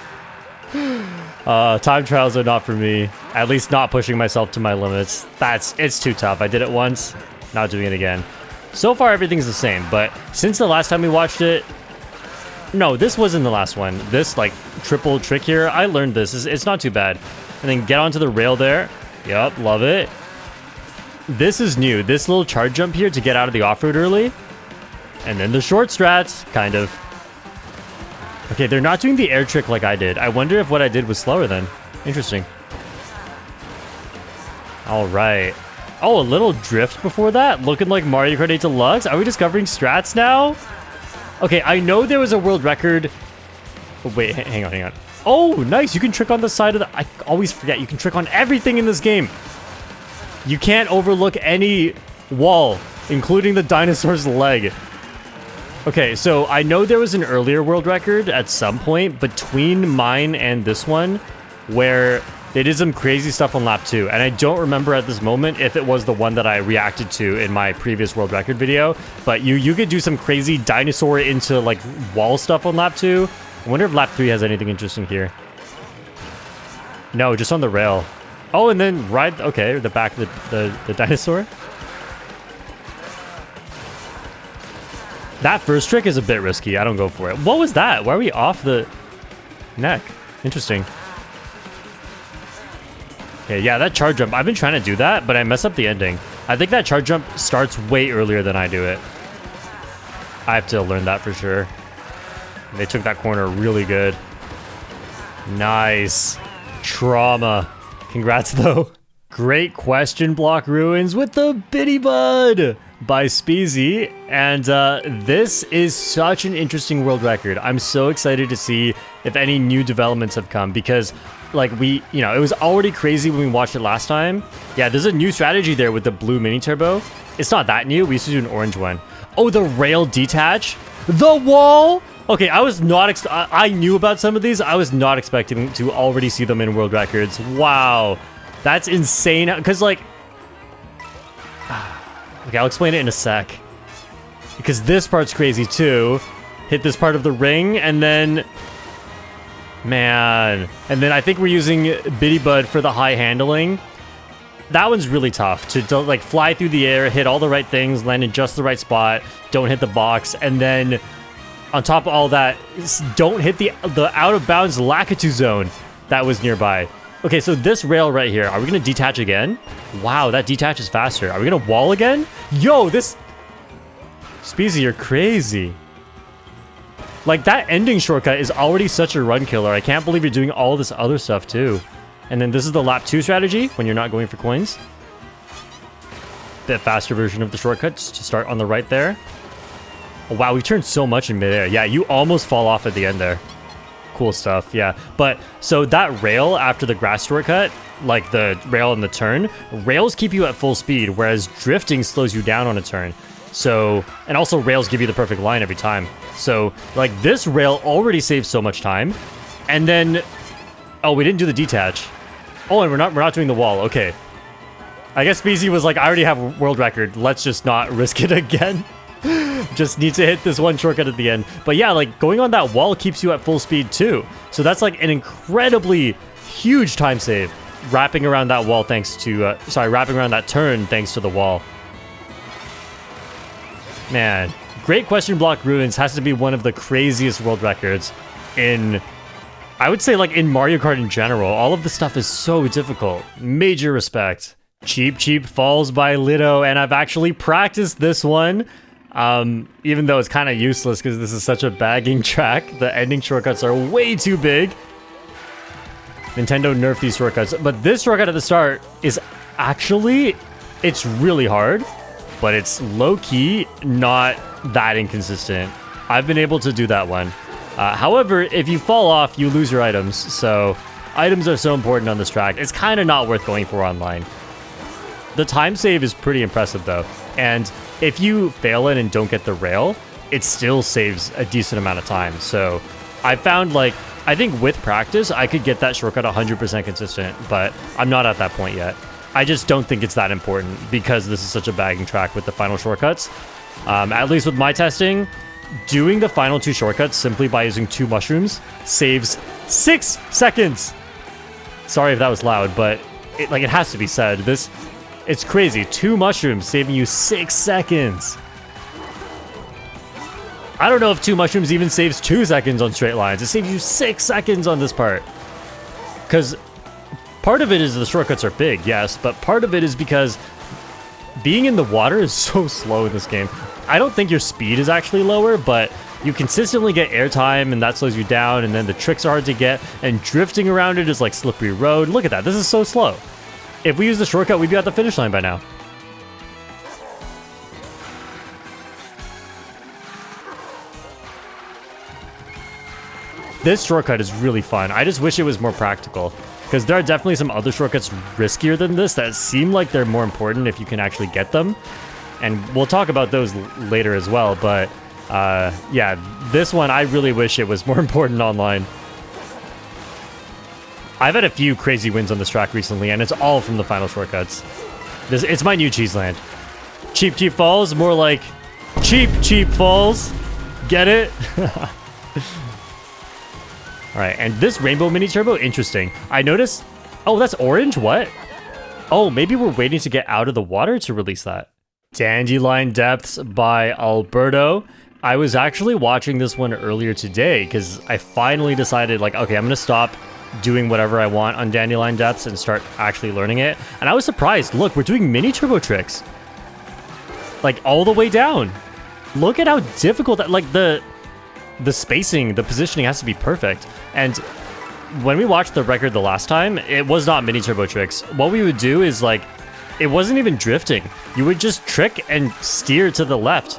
Time trials are not for me. At least not pushing myself to my limits. It's too tough. I did it once. Not doing it again. So far, everything's the same. But since the last time we watched it... No, this wasn't the last one. This, like, triple trick here, I learned this. It's not too bad. And then get onto the rail there. Yep, love it. This is new. This little charge jump here to get out of the off-road early. And then the short strats, kind of. Okay, they're not doing the air trick like I did. I wonder if what I did was slower then. Interesting. All right. Oh, a little drift before that? Looking like Mario Kart 8 Deluxe? Are we discovering strats now? Okay, I know there was a world record. Oh, wait, hang on. Oh, nice. You can trick on the side of the... I always forget. You can trick on everything in this game. You can't overlook any wall, including the dinosaur's leg. Okay, so I know there was an earlier world record at some point between mine and this one where they did some crazy stuff on lap 2. And I don't remember at this moment if it was the one that I reacted to in my previous world record video. But you could do some crazy dinosaur into, like, wall stuff on lap 2. I wonder if lap 3 has anything interesting here. No, just on the rail. Oh, and then ride... Okay, the back of the dinosaur. That first trick is a bit risky. I don't go for it. What was that? Why are we off the neck? Interesting. Okay, yeah, that charge jump. I've been trying to do that, but I mess up the ending. I think that charge jump starts way earlier than I do it. I have to learn that for sure. They took that corner really good. Nice. Trauma. Congrats, though. Great question block ruins with the Bitty Bud by Speezy. And this is such an interesting world record. I'm so excited to see if any new developments have come because, like, it was already crazy when we watched it last time. Yeah, there's a new strategy there with the blue mini turbo. It's not that new. We used to do an orange one. Oh, the rail detach. The wall. Okay, I was not... I knew about some of these. I was not expecting to already see them in world records. Wow. That's insane. Because, like... Okay, I'll explain it in a sec. Because this part's crazy, too. Hit this part of the ring, and then... Man. And then I think we're using Bitty Bud for the high handling. That one's really tough. To like, fly through the air, hit all the right things, land in just the right spot, don't hit the box, and then... On top of all that, don't hit the out-of-bounds Lakitu zone that was nearby. Okay, so this rail right here, are we gonna detach again? Wow, that detaches faster. Are we gonna wall again? Yo, this... Speezy, you're crazy. Like, that ending shortcut is already such a run killer. I can't believe you're doing all this other stuff, too. And then this is the lap 2 strategy, when you're not going for coins. Bit faster version of the shortcuts to start on the right there. Oh, wow, we've turned so much in midair. Yeah, you almost fall off at the end there. Cool stuff, yeah. But, so that rail after the grass shortcut, like the rail in the turn, rails keep you at full speed, whereas drifting slows you down on a turn. So, and also rails give you the perfect line every time. So, like, this rail already saves so much time. And then, oh, we didn't do the detach. Oh, and we're not doing the wall. Okay. I guess Speezy was like, I already have a world record. Let's just not risk it again. Just need to hit this one shortcut at the end. But yeah, like, going on that wall keeps you at full speed too. So that's like an incredibly huge time save. Wrapping around that wall thanks to, wrapping around that turn thanks to the wall. Man, Great Question Block Ruins has to be one of the craziest world records in, I would say, like, in Mario Kart in general. All of the stuff is so difficult. Major respect. Cheep Falls by Lido, and I've actually practiced this one. Even though it's kind of useless because this is such a bagging track. The ending shortcuts are way too big. Nintendo nerfed these shortcuts. But this shortcut at the start is actually, it's really hard. But it's low-key not that inconsistent. I've been able to do that one. However, if you fall off, you lose your items. So items are so important on this track. It's kind of not worth going for online. The time save is pretty impressive, though. And if you fail it and don't get the rail, it still saves a decent amount of time. So I found, like, I think with practice, I could get that shortcut 100% consistent. But I'm not at that point yet. I just don't think it's that important because this is such a bagging track with the final shortcuts. At least with my testing, doing the final 2 shortcuts simply by using 2 mushrooms saves 6 seconds. Sorry if that was loud, but it has to be said. It's crazy. 2 mushrooms saving you 6 seconds. I don't know if 2 mushrooms even saves 2 seconds on straight lines. It saves you 6 seconds on this part. Because part of it is the shortcuts are big, yes, but part of it is because being in the water is so slow in this game. I don't think your speed is actually lower, but you consistently get airtime, and that slows you down, and then the tricks are hard to get, and drifting around it is like slippery road. Look at that. This is so slow. If we use the shortcut, we'd be at the finish line by now. This shortcut is really fun. I just wish it was more practical. Because there are definitely some other shortcuts riskier than this that seem like they're more important if you can actually get them. And we'll talk about those later as well. But yeah, this one, I really wish it was more important online. I've had a few crazy wins on this track recently, and it's all from the final shortcuts. It's my new Cheeseland. Cheep Falls, more like Cheep Falls. Get it? Alright, and this Rainbow Mini Turbo, interesting. I noticed... Oh, that's orange? What? Oh, maybe we're waiting to get out of the water to release that. Dandelion Depths by Alberto. I was actually watching this one earlier today because I finally decided, like, okay, I'm going to stop doing whatever I want on Dandelion Depths and start actually learning it. And I was surprised. Look, we're doing mini turbo tricks. Like, all the way down. Look at how difficult that... Like, the spacing, the positioning has to be perfect. And when we watched the record the last time, it was not mini turbo tricks. What we would do is, like, it wasn't even drifting. You would just trick and steer to the left.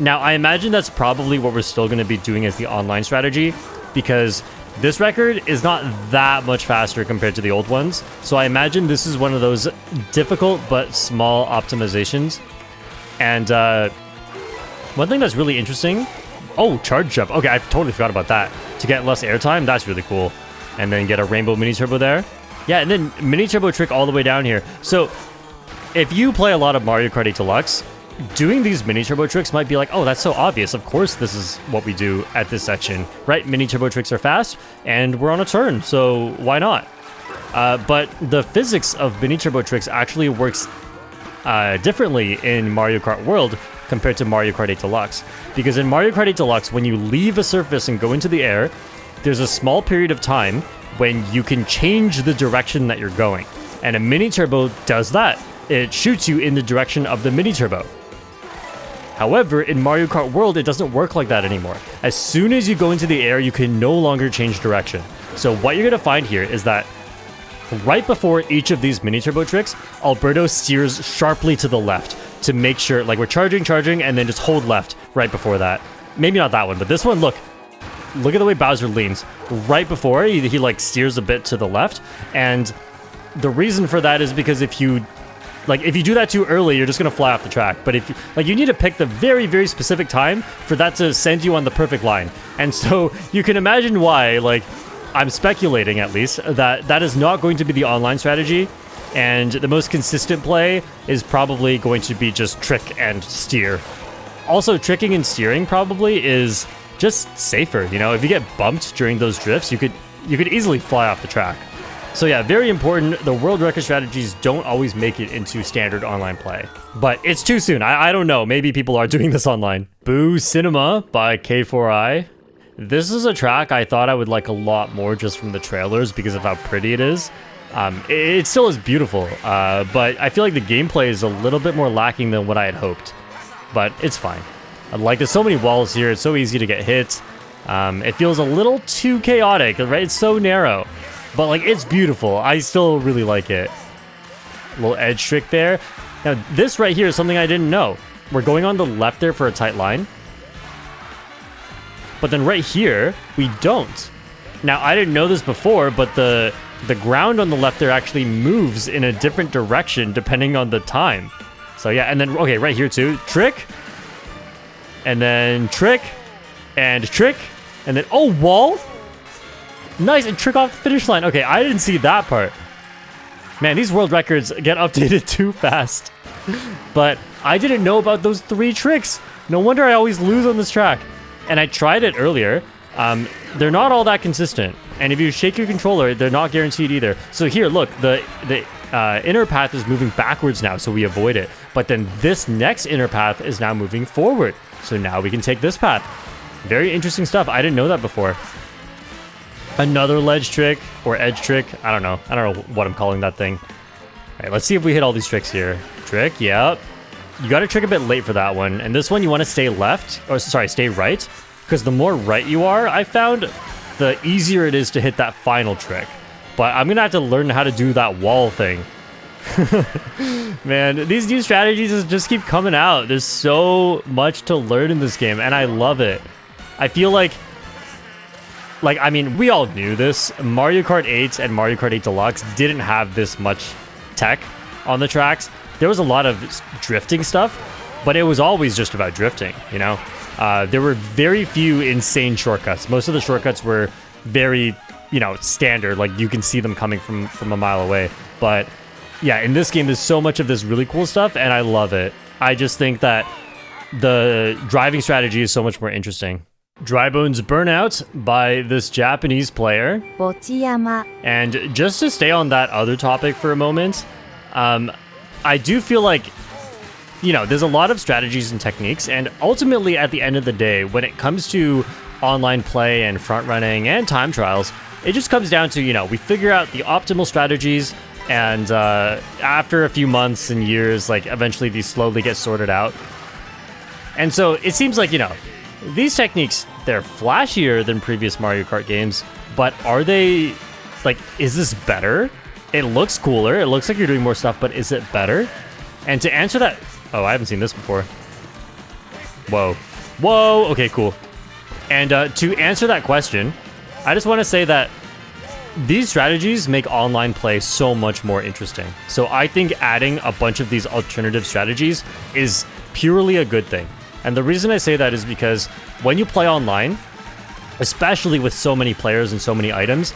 Now, I imagine that's probably what we're still going to be doing as the online strategy, because this record is not that much faster compared to the old ones. So I imagine this is one of those difficult but small optimizations. And one thing that's really interesting... Oh, charge jump. Okay, I totally forgot about that. To get less airtime, that's really cool. And then get a rainbow mini turbo there. Yeah, and then mini turbo trick all the way down here. So, if you play a lot of Mario Kart 8 Deluxe, doing these mini turbo tricks might be like, oh, that's so obvious. Of course this is what we do at this section, right? Mini turbo tricks are fast, and we're on a turn, so why not? But the physics of mini turbo tricks actually works differently in Mario Kart World compared to Mario Kart 8 Deluxe. Because in Mario Kart 8 Deluxe, when you leave a surface and go into the air, there's a small period of time when you can change the direction that you're going. And a mini turbo does that. It shoots you in the direction of the mini turbo. However, in Mario Kart World, it doesn't work like that anymore. As soon as you go into the air, you can no longer change direction. So what you're gonna find here is that right before each of these mini turbo tricks, Alberto steers sharply to the left to make sure, like we're charging, and then just hold left right before that. Maybe not that one, but this one, look at the way Bowser leans. Right before, he like steers a bit to the left, and the reason for that is because if you do that too early, you're just gonna fly off the track. But if you need to pick the very, very specific time for that to send you on the perfect line. And so you can imagine why, like, I'm speculating at least, that is not going to be the online strategy. And the most consistent play is probably going to be just trick and steer. Also, tricking and steering probably is just safer. You know, if you get bumped during those drifts, you could easily fly off the track. So yeah, very important. The world record strategies don't always make it into standard online play. But it's too soon. I don't know. Maybe people are doing this online. Boo Cinema by K4I. This is a track I thought I would like a lot more just from the trailers because of how pretty it is. It still is beautiful, but I feel like the gameplay is a little bit more lacking than what I had hoped. But it's fine. Like, there's so many walls here. It's so easy to get hit. It feels a little too chaotic, right? It's so narrow. But, like, it's beautiful. I still really like it. Little edge trick there. Now, this right here is something I didn't know. We're going on the left there for a tight line. But then right here, we don't. Now, I didn't know this before, but the ground on the left there actually moves in a different direction depending on the time. So yeah, and then, okay, right here too. Trick. And then trick. And trick. And then, oh, wall. Nice, and trick off the finish line. Okay, I didn't see that part. Man, these world records get updated too fast. But I didn't know about those 3 tricks. No wonder I always lose on this track. And I tried it earlier. They're not all that consistent. And if you shake your controller, they're not guaranteed either. So here, look, the inner path is moving backwards now, so we avoid it. But then this next inner path is now moving forward. So now we can take this path. Very interesting stuff. I didn't know that before. Another ledge trick or edge trick. I don't know what I'm calling that thing. All right, let's see if we hit all these tricks here. Trick, yep. You got to trick a bit late for that one. And this one, you want to stay left, or sorry, stay right. Because the more right you are, I found, the easier it is to hit that final trick. But I'm going to have to learn how to do that wall thing. Man, these new strategies just keep coming out. There's so much to learn in this game, and I love it. I feel like, I mean, we all knew this. Mario Kart 8 and Mario Kart 8 Deluxe didn't have this much tech on the tracks. There was a lot of drifting stuff, but it was always just about drifting, you know? There were very few insane shortcuts. Most of the shortcuts were very, you know, standard. Like, you can see them coming from a mile away. But yeah, in this game, there's so much of this really cool stuff, and I love it. I just think that the driving strategy is so much more interesting. Bones Burnout by this Japanese player. And just to stay on that other topic for a moment, I do feel like, you know, there's a lot of strategies and techniques, and ultimately at the end of the day, when it comes to online play and front running and time trials, it just comes down to, you know, we figure out the optimal strategies, and after a few months and years, like, eventually these slowly get sorted out. And so it seems like, you know, these techniques, they're flashier than previous Mario Kart games, but are they, like, is this better? It looks cooler, it looks like you're doing more stuff, but is it better? And to answer that, oh, I haven't seen this before. Whoa. Whoa, okay, cool. And to answer that question, I just want to say that these strategies make online play so much more interesting. So I think adding a bunch of these alternative strategies is purely a good thing. And the reason I say that is because when you play online, especially with so many players and so many items,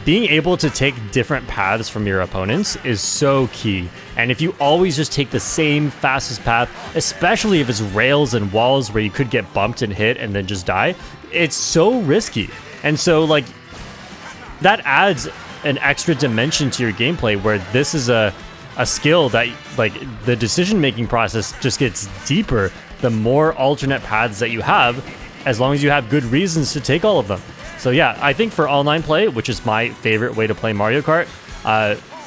being able to take different paths from your opponents is so key. And if you always just take the same fastest path, especially if it's rails and walls where you could get bumped and hit and then just die, it's so risky. And so, like, that adds an extra dimension to your gameplay where this is a skill that, like, the decision-making process just gets deeper the more alternate paths that you have, as long as you have good reasons to take all of them. So yeah, I think for online play, which is my favorite way to play Mario Kart,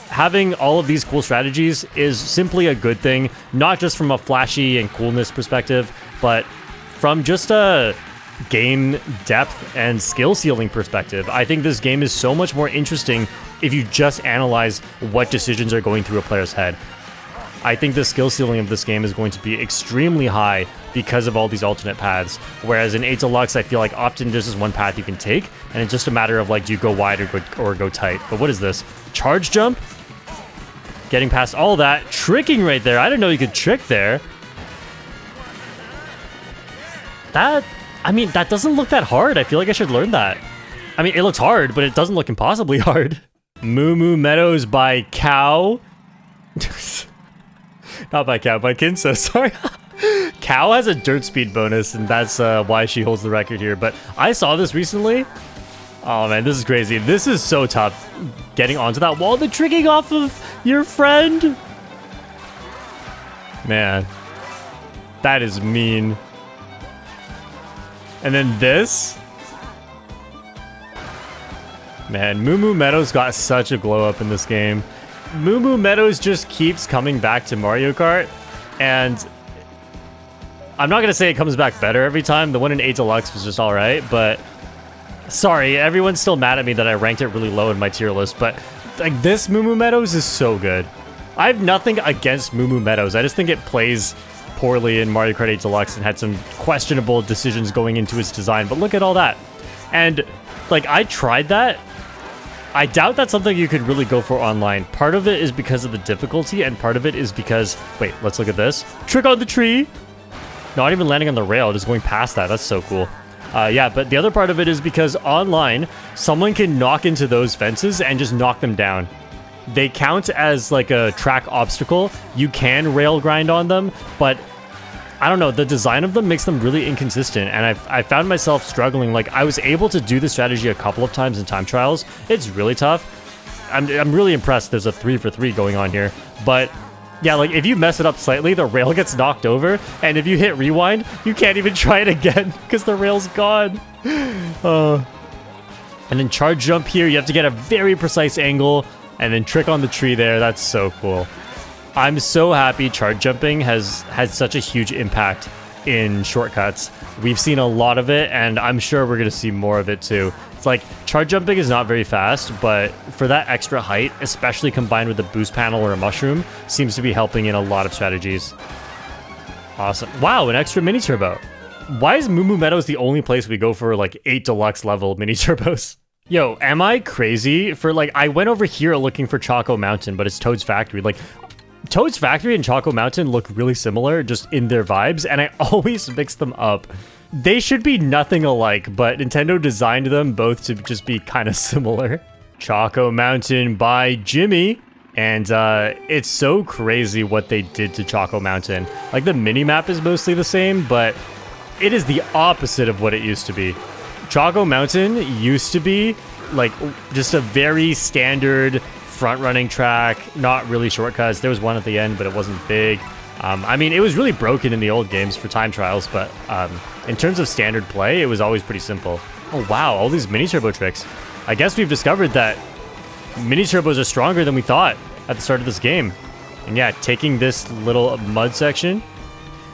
having all of these cool strategies is simply a good thing, not just from a flashy and coolness perspective, but from just a game depth and skill ceiling perspective. I think this game is so much more interesting if you just analyze what decisions are going through a player's head. I think the skill ceiling of this game is going to be extremely high because of all these alternate paths. Whereas in 8 Deluxe, I feel like often there's just one path you can take, and it's just a matter of like, do you go wide or go tight? But what is this? Charge jump? Getting past all that. Tricking right there. I didn't know you could trick there. That doesn't look that hard. I feel like I should learn that. I mean, it looks hard, but it doesn't look impossibly hard. Moo Moo Meadows by Cow. Not by Cow, by Kinsa, sorry. Cow has a dirt speed bonus, and that's why she holds the record here. But I saw this recently. Oh man, this is crazy. This is so tough. Getting onto that wall, the tricking off of your friend. Man, that is mean. And then this. Man, Moo Moo Meadows got such a glow up in this game. Moo Moo Meadows just keeps coming back to Mario Kart, and I'm not gonna say it comes back better every time. The one in 8 Deluxe was just alright, but sorry, everyone's still mad at me that I ranked it really low in my tier list, but like this Moo Moo Meadows is so good. I have nothing against Moo Moo Meadows. I just think it plays poorly in Mario Kart 8 Deluxe and had some questionable decisions going into its design, but look at all that. And like, I tried that. I doubt that's something you could really go for online. Part of it is because of the difficulty, and part of it is because... Wait, let's look at this. Trick on the tree! Not even landing on the rail, just going past that. That's so cool. Yeah, but the other part of it is because online, someone can knock into those fences and just knock them down. They count as like a track obstacle. You can rail grind on them, but I don't know, the design of them makes them really inconsistent, and I found myself struggling. Like, I was able to do the strategy a couple of times in time trials. It's really tough. I'm really impressed there's a 3 for 3 going on here, but yeah, like if you mess it up slightly, the rail gets knocked over, and if you hit rewind, you can't even try it again because the rail's gone. And then charge jump here, you have to get a very precise angle, and then trick on the tree there. That's so cool. I'm so happy charge jumping has had such a huge impact in shortcuts. We've seen a lot of it, and I'm sure we're going to see more of it too. It's like, charge jumping is not very fast, but for that extra height, especially combined with a boost panel or a mushroom, seems to be helping in a lot of strategies. Awesome. Wow, an extra mini turbo. Why is Moo Moo Meadows the only place we go for like 8 Deluxe level mini turbos? Yo, am I crazy? For like, I went over here looking for Choco Mountain, but it's Toad's Factory. Like, Toad's Factory and Choco Mountain look really similar just in their vibes, and I always mix them up. They should be nothing alike, but Nintendo designed them both to just be kind of similar. Choco Mountain by Jimmy, and it's so crazy what they did to Choco Mountain. Like, the mini-map is mostly the same, but it is the opposite of what it used to be. Choco Mountain used to be like just a very standard front-running track, not really shortcuts. There was one at the end, but it wasn't big. I mean, it was really broken in the old games for time trials, but in terms of standard play, it was always pretty simple. Oh wow, all these mini turbo tricks. I guess we've discovered that mini turbos are stronger than we thought at the start of this game. And yeah, taking this little mud section.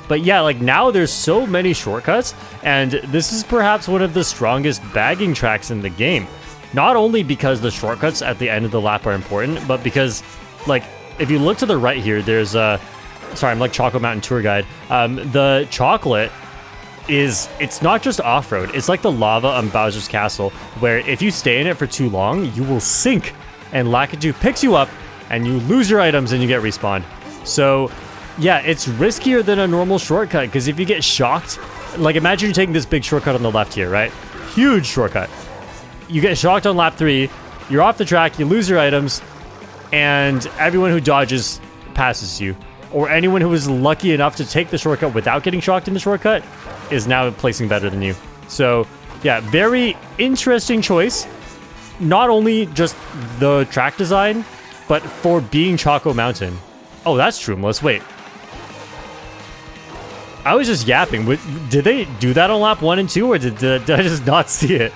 But yeah, like now there's so many shortcuts, and this is perhaps one of the strongest bagging tracks in the game. Not only because the shortcuts at the end of the lap are important, but because, like, if you look to the right here, there's a... Sorry, I'm like Choco Mountain tour guide. The chocolate it's not just off-road. It's like the lava on Bowser's Castle, where if you stay in it for too long, you will sink. And Lakitu picks you up, and you lose your items, and you get respawned. So, yeah, it's riskier than a normal shortcut, because if you get shocked... Like, imagine you're taking this big shortcut on the left here, right? Huge shortcut. You get shocked on lap 3, you're off the track, you lose your items, and everyone who dodges passes you. Or anyone who was lucky enough to take the shortcut without getting shocked in the shortcut is now placing better than you. So, yeah, very interesting choice. Not only just the track design, but for being Choco Mountain. Oh, that's Troomless. Wait. I was just yapping. Did they do that on lap 1 and 2, or did I just not see it?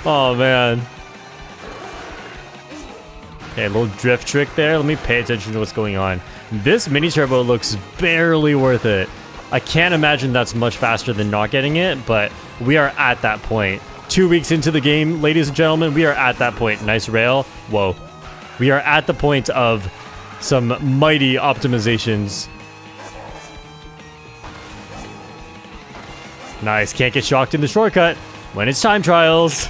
Oh, man. Okay, a little drift trick there. Let me pay attention to what's going on. This mini turbo looks barely worth it. I can't imagine that's much faster than not getting it, but we are at that point. 2 weeks into the game, ladies and gentlemen, we are at that point. Nice rail. Whoa. We are at the point of some mighty optimizations. Nice. Can't get shocked in the shortcut when it's time trials.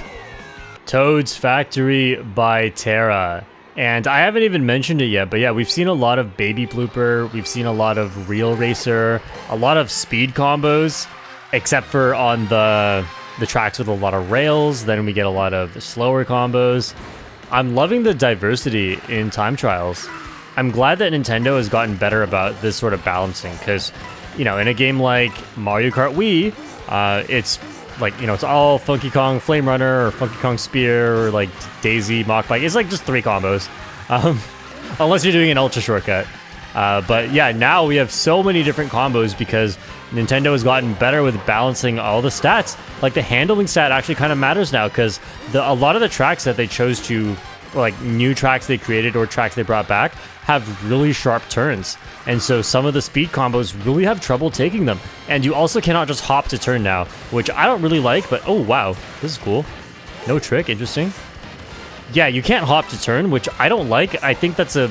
Toad's Factory by Terra. And I haven't even mentioned it yet, but yeah, we've seen a lot of Baby Blooper, we've seen a lot of Real Racer, a lot of speed combos, except for on the tracks with a lot of rails, then we get a lot of slower combos. I'm loving the diversity in time trials. I'm glad that Nintendo has gotten better about this sort of balancing, because, you know, in a game like Mario Kart Wii, it's like, you know, it's all Funky Kong Flame Runner or Funky Kong Spear or like Daisy Mach Bike. It's like just 3 combos, unless you're doing an ultra shortcut. But yeah, now we have so many different combos because Nintendo has gotten better with balancing all the stats. Like the handling stat actually kind of matters now because a lot of the tracks that they chose to, like new tracks they created or tracks they brought back, have really sharp turns. And so some of the speed combos really have trouble taking them. And you also cannot just hop to turn now, which I don't really like, but oh wow, this is cool. No trick, interesting. Yeah, you can't hop to turn, which I don't like. I think that's a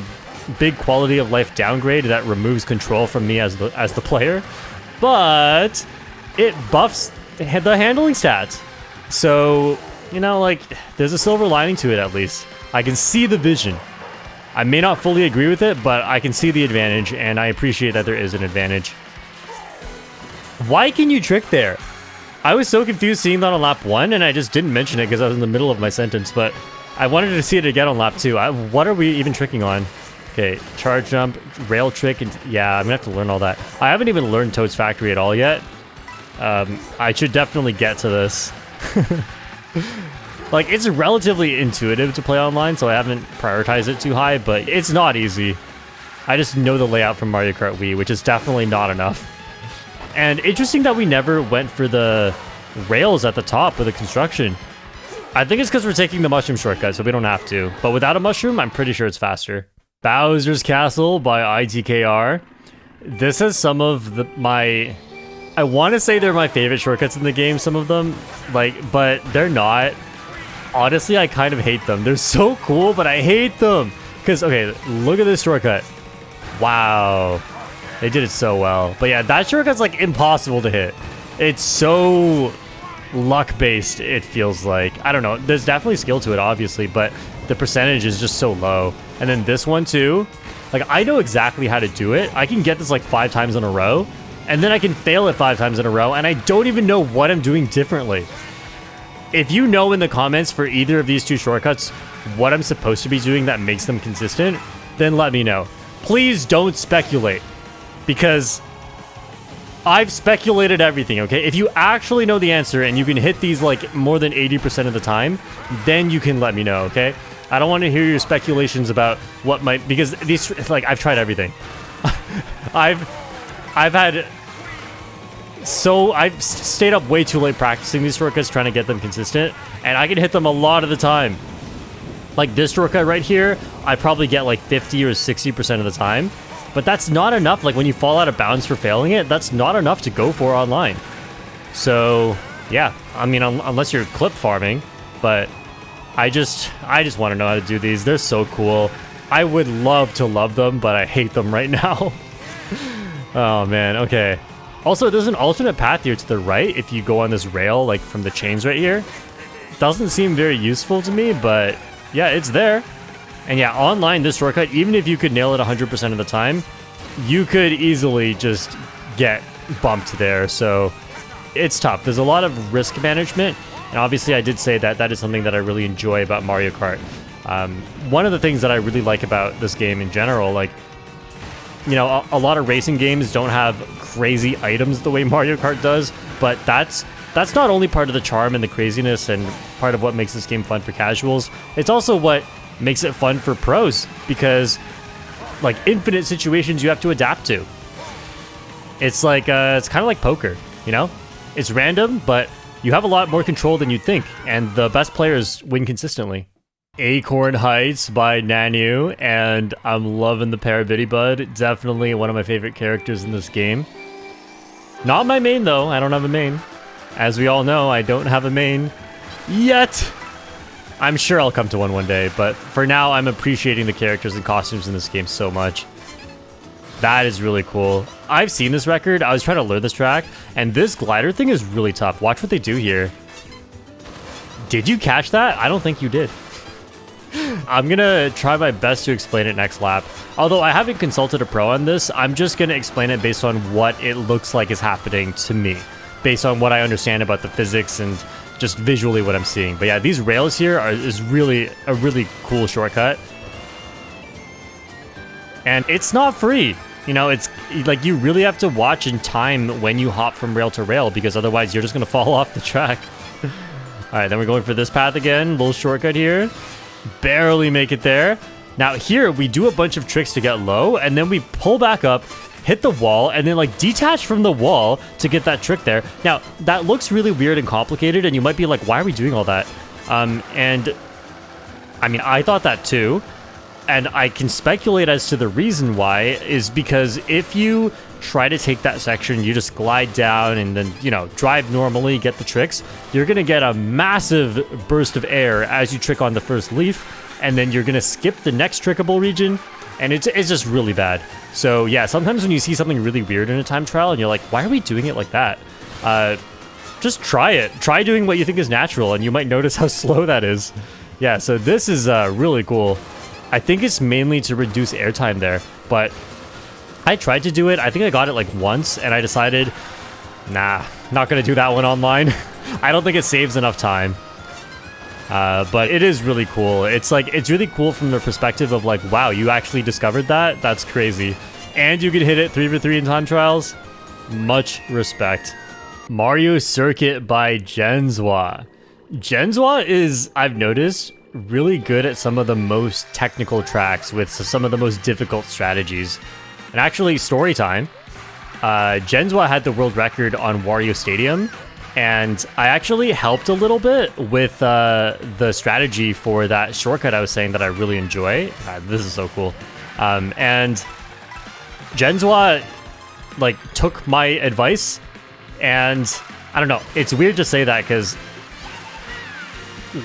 big quality of life downgrade that removes control from me as the player. But it buffs the handling stats. So, you know, like, there's a silver lining to it at least. I can see the vision. I may not fully agree with it, but I can see the advantage, and I appreciate that there is an advantage. Why can you trick there? I was so confused seeing that on lap 1, and I just didn't mention it because I was in the middle of my sentence, but I wanted to see it again on lap 2. What are we even tricking on? Okay, charge jump, rail trick, and yeah, I'm gonna have to learn all that. I haven't even learned Toad's Factory at all yet. I should definitely get to this. Like, it's relatively intuitive to play online, so I haven't prioritized it too high, but it's not easy. I just know the layout from Mario Kart Wii, which is definitely not enough. And interesting that we never went for the rails at the top with the construction. I think it's because we're taking the mushroom shortcut, so we don't have to. But without a mushroom, I'm pretty sure it's faster. Bowser's Castle by ITKR. This has some of my... I want to say they're my favorite shortcuts in the game, some of them, like, but they're not. Honestly, I kind of hate them. They're so cool, but I hate them. Because, okay, look at this shortcut. Wow. They did it so well. But yeah, that shortcut's like impossible to hit. It's so luck-based, it feels like. I don't know. There's definitely skill to it, obviously, but the percentage is just so low. And then this one, too. Like, I know exactly how to do it. I can get this like 5 times in a row. And then I can fail it 5 times in a row, and I don't even know what I'm doing differently. If you know in the comments for either of these 2 shortcuts what I'm supposed to be doing that makes them consistent, then let me know. Please don't speculate, because I've speculated everything, okay? If you actually know the answer and you can hit these like more than 80% of the time, then you can let me know, okay? I don't want to hear your speculations about what might, because these, like, I've tried everything. I've stayed up way too late practicing these shortcuts, trying to get them consistent, and I can hit them a lot of the time. Like this shortcut right here, I probably get like 50 or 60% of the time, but that's not enough. Like when you fall out of bounds for failing it, that's not enough to go for online. So yeah, I mean, unless you're clip farming, but I just want to know how to do these. They're so cool. I would love to love them, but I hate them right now. Oh man, okay. Also, there's an alternate path here to the right if you go on this rail, like from the chains right here. Doesn't seem very useful to me, but yeah, it's there. And yeah, online, this shortcut, even if you could nail it 100% of the time, you could easily just get bumped there. So it's tough. There's a lot of risk management. And obviously, I did say that that is something that I really enjoy about Mario Kart. One of the things that I really like about this game in general, like, you know, a lot of racing games don't have crazy items the way Mario Kart does, but that's not only part of the charm and the craziness and part of what makes this game fun for casuals, it's also what makes it fun for pros, because like infinite situations you have to adapt to. It's like it's kind of like poker, you know? It's random, but you have a lot more control than you'd think, and the best players win consistently. Acorn Heights by Nanu, and I'm loving the Parabitty Bud. Definitely one of my favorite characters in this game. Not my main though, I don't have a main. As we all know, I don't have a main yet. I'm sure I'll come to one day, but for now, I'm appreciating the characters and costumes in this game so much. That is really cool. I've seen this record. I was trying to learn this track, and this glider thing is really tough. Watch what they do here. Did you catch that? I don't think you did. I'm gonna try my best to explain it next lap. Although I haven't consulted a pro on this, I'm just gonna explain it based on what it looks like is happening to me. Based on what I understand about the physics and just visually what I'm seeing. But yeah, these rails here is really a really cool shortcut. And it's not free. You know, it's like you really have to watch and time when you hop from rail to rail, because otherwise you're just gonna fall off the track. All right, then we're going for this path again. Little shortcut here. Barely make it there. Now here we do a bunch of tricks to get low, and then we pull back up, hit the wall, and then like detach from the wall to get that trick there. Now that looks really weird and complicated, and you might be like, why are we doing all that? And I mean, I thought that too, and I can speculate as to the reason why is because if you try to take that section, you just glide down and then, you know, drive normally, get the tricks, you're gonna get a massive burst of air as you trick on the first leaf, and then you're gonna skip the next trickable region, and it's just really bad. So yeah, sometimes when you see something really weird in a time trial and you're like, why are we doing it like that? Just try it. Try doing what you think is natural, and you might notice how slow that is. Yeah, so this is really cool. I think it's mainly to reduce airtime there, but I tried to do it. I think I got it like once, and I decided, nah, not gonna do that one online. I don't think it saves enough time. But it is really cool. It's like, it's really cool from the perspective of like, wow, you actually discovered that? That's crazy. And you can hit it 3v3 in time trials. Much respect. Mario Circuit by Genzwa. Genzwa is, I've noticed, really good at some of the most technical tracks with some of the most difficult strategies. And actually, story time. Genzwa had the world record on Wario Stadium, and I actually helped a little bit with the strategy for that shortcut I was saying that I really enjoy. This is so cool. And Genzwa like took my advice, and I don't know, it's weird to say that because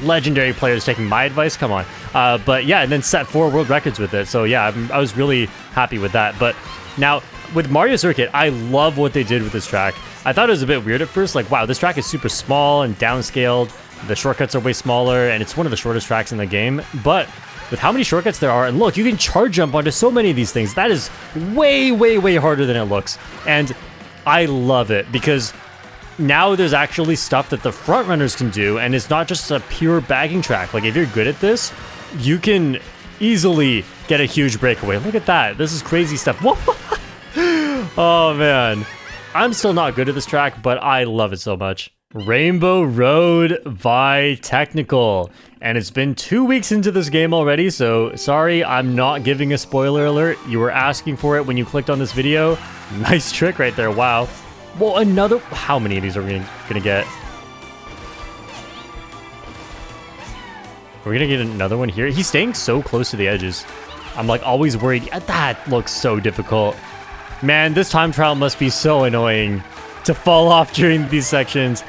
legendary players taking my advice, come on. But yeah, and then set 4 world records with it. So yeah, I was really happy with that. But now with Mario Circuit, I love what they did with this track. I thought it was a bit weird at first, like, wow, this track is super small and downscaled. The shortcuts are way smaller, and it's one of the shortest tracks in the game. But with how many shortcuts there are, and look, you can charge jump onto so many of these things. That is way, way, way harder than it looks. And I love it because now there's actually stuff that the front runners can do, and it's not just a pure bagging track. Like, if you're good at this, you can easily get a huge breakaway. Look at that. This is crazy stuff. Whoa. Oh, man. I'm still not good at this track, but I love it so much. Rainbow Road by Technical. And it's been 2 weeks into this game already, so sorry, I'm not giving a spoiler alert. You were asking for it when you clicked on this video. Nice trick right there. Wow. Well, another... How many of these are we gonna get? Are we gonna get another one here? He's staying so close to the edges. I'm like always worried. That looks so difficult. Man, this time trial must be so annoying to fall off during these sections.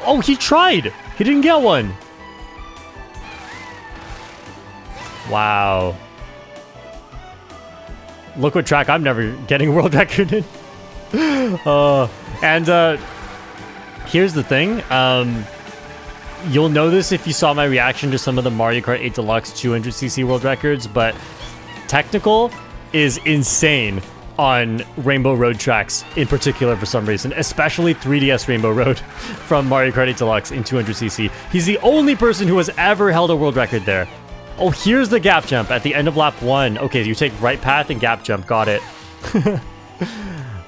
Oh, he tried! He didn't get one! Wow. Look what track I'm never getting a world record in. And here's the thing. You'll know this if you saw my reaction to some of the Mario Kart 8 Deluxe 200cc world records, but Technical is insane on Rainbow Road tracks in particular for some reason, especially 3DS Rainbow Road from Mario Kart 8 Deluxe in 200cc. He's the only person who has ever held a world record there. Oh, here's the gap jump at the end of lap 1. Okay, you take right path and gap jump. Got it.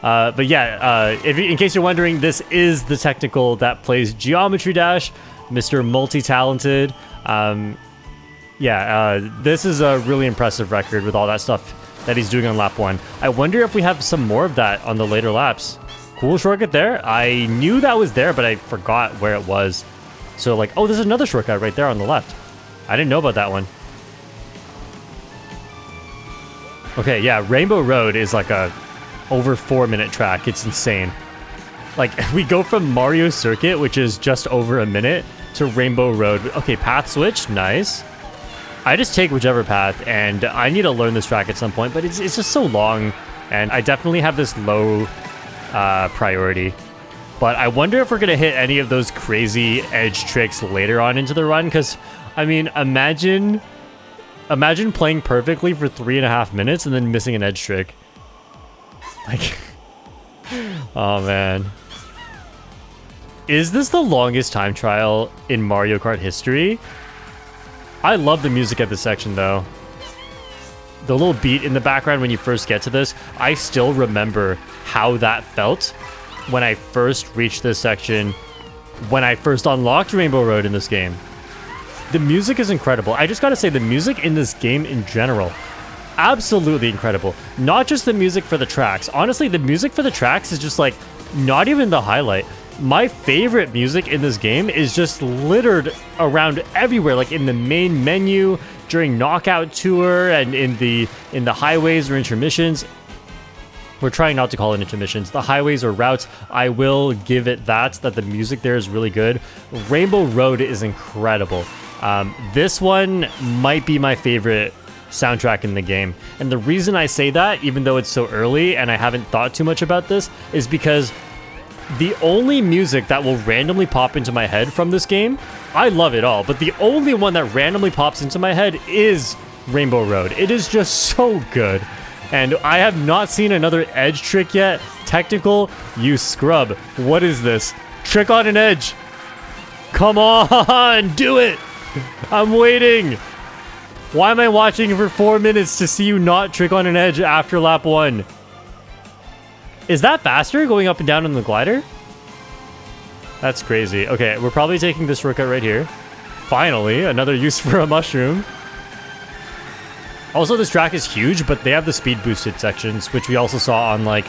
But yeah, in case you're wondering, this is the Technical that plays Geometry Dash, Mr. Multi-Talented. This is a really impressive record with all that stuff that he's doing on lap 1. I wonder if we have some more of that on the later laps. Cool shortcut there. I knew that was there, but I forgot where it was. So like, oh, there's another shortcut right there on the left. I didn't know about that one. Okay, yeah, Rainbow Road is like a over 4-minute track. It's insane. Like, we go from Mario Circuit, which is just over a minute, to Rainbow Road. Okay, path switch, nice. I just take whichever path, and I need to learn this track at some point, but it's just so long, and I definitely have this low priority. But I wonder if we're going to hit any of those crazy edge tricks later on into the run, because, I mean, imagine playing perfectly for 3.5 minutes and then missing an edge trick. Like, oh man. Is this the longest time trial in Mario Kart history? I love the music at this section though. The little beat in the background when you first get to this, I still remember how that felt when I first reached this section, when I first unlocked Rainbow Road in this game. The music is incredible. I just gotta say, the music in this game in general, absolutely incredible. Not just the music for the tracks. Honestly, the music for the tracks is just like, not even the highlight. My favorite music in this game is just littered around everywhere, like in the main menu, during Knockout Tour, and in the highways or intermissions. We're trying not to call it intermissions. The highways or routes, I will give it that the music there is really good. Rainbow Road is incredible. This one might be my favorite soundtrack in the game. And the reason I say that, even though it's so early and I haven't thought too much about this, is because the only music that will randomly pop into my head from this game, I love it all, but the only one that randomly pops into my head is Rainbow Road. It is just so good. And I have not seen another edge trick yet. Technical, you scrub. What is this? Trick on an edge. Come on, do it. I'm waiting. Why am I watching for 4 minutes to see you not trick on an edge after lap 1? Is that faster going up and down on the glider? That's crazy. Okay, we're probably taking this shortcut right here. Finally, another use for a mushroom. Also, this track is huge, but they have the speed boosted sections, which we also saw on like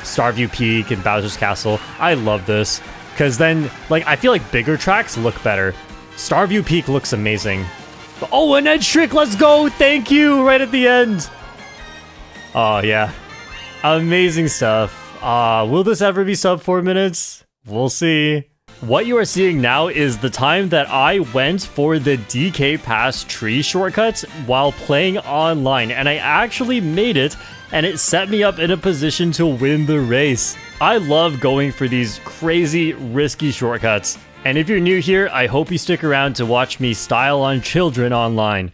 Starview Peak and Bowser's Castle. I love this because then, like, I feel like bigger tracks look better. Starview Peak looks amazing. Oh, an edge trick! Let's go! Thank you! Right at the end. Oh yeah, amazing stuff. Will this ever be sub 4 minutes? We'll see. What you are seeing now is the time that I went for the DK Pass tree shortcuts while playing online, and I actually made it, and it set me up in a position to win the race. I love going for these crazy, risky shortcuts. And if you're new here, I hope you stick around to watch me style on children online.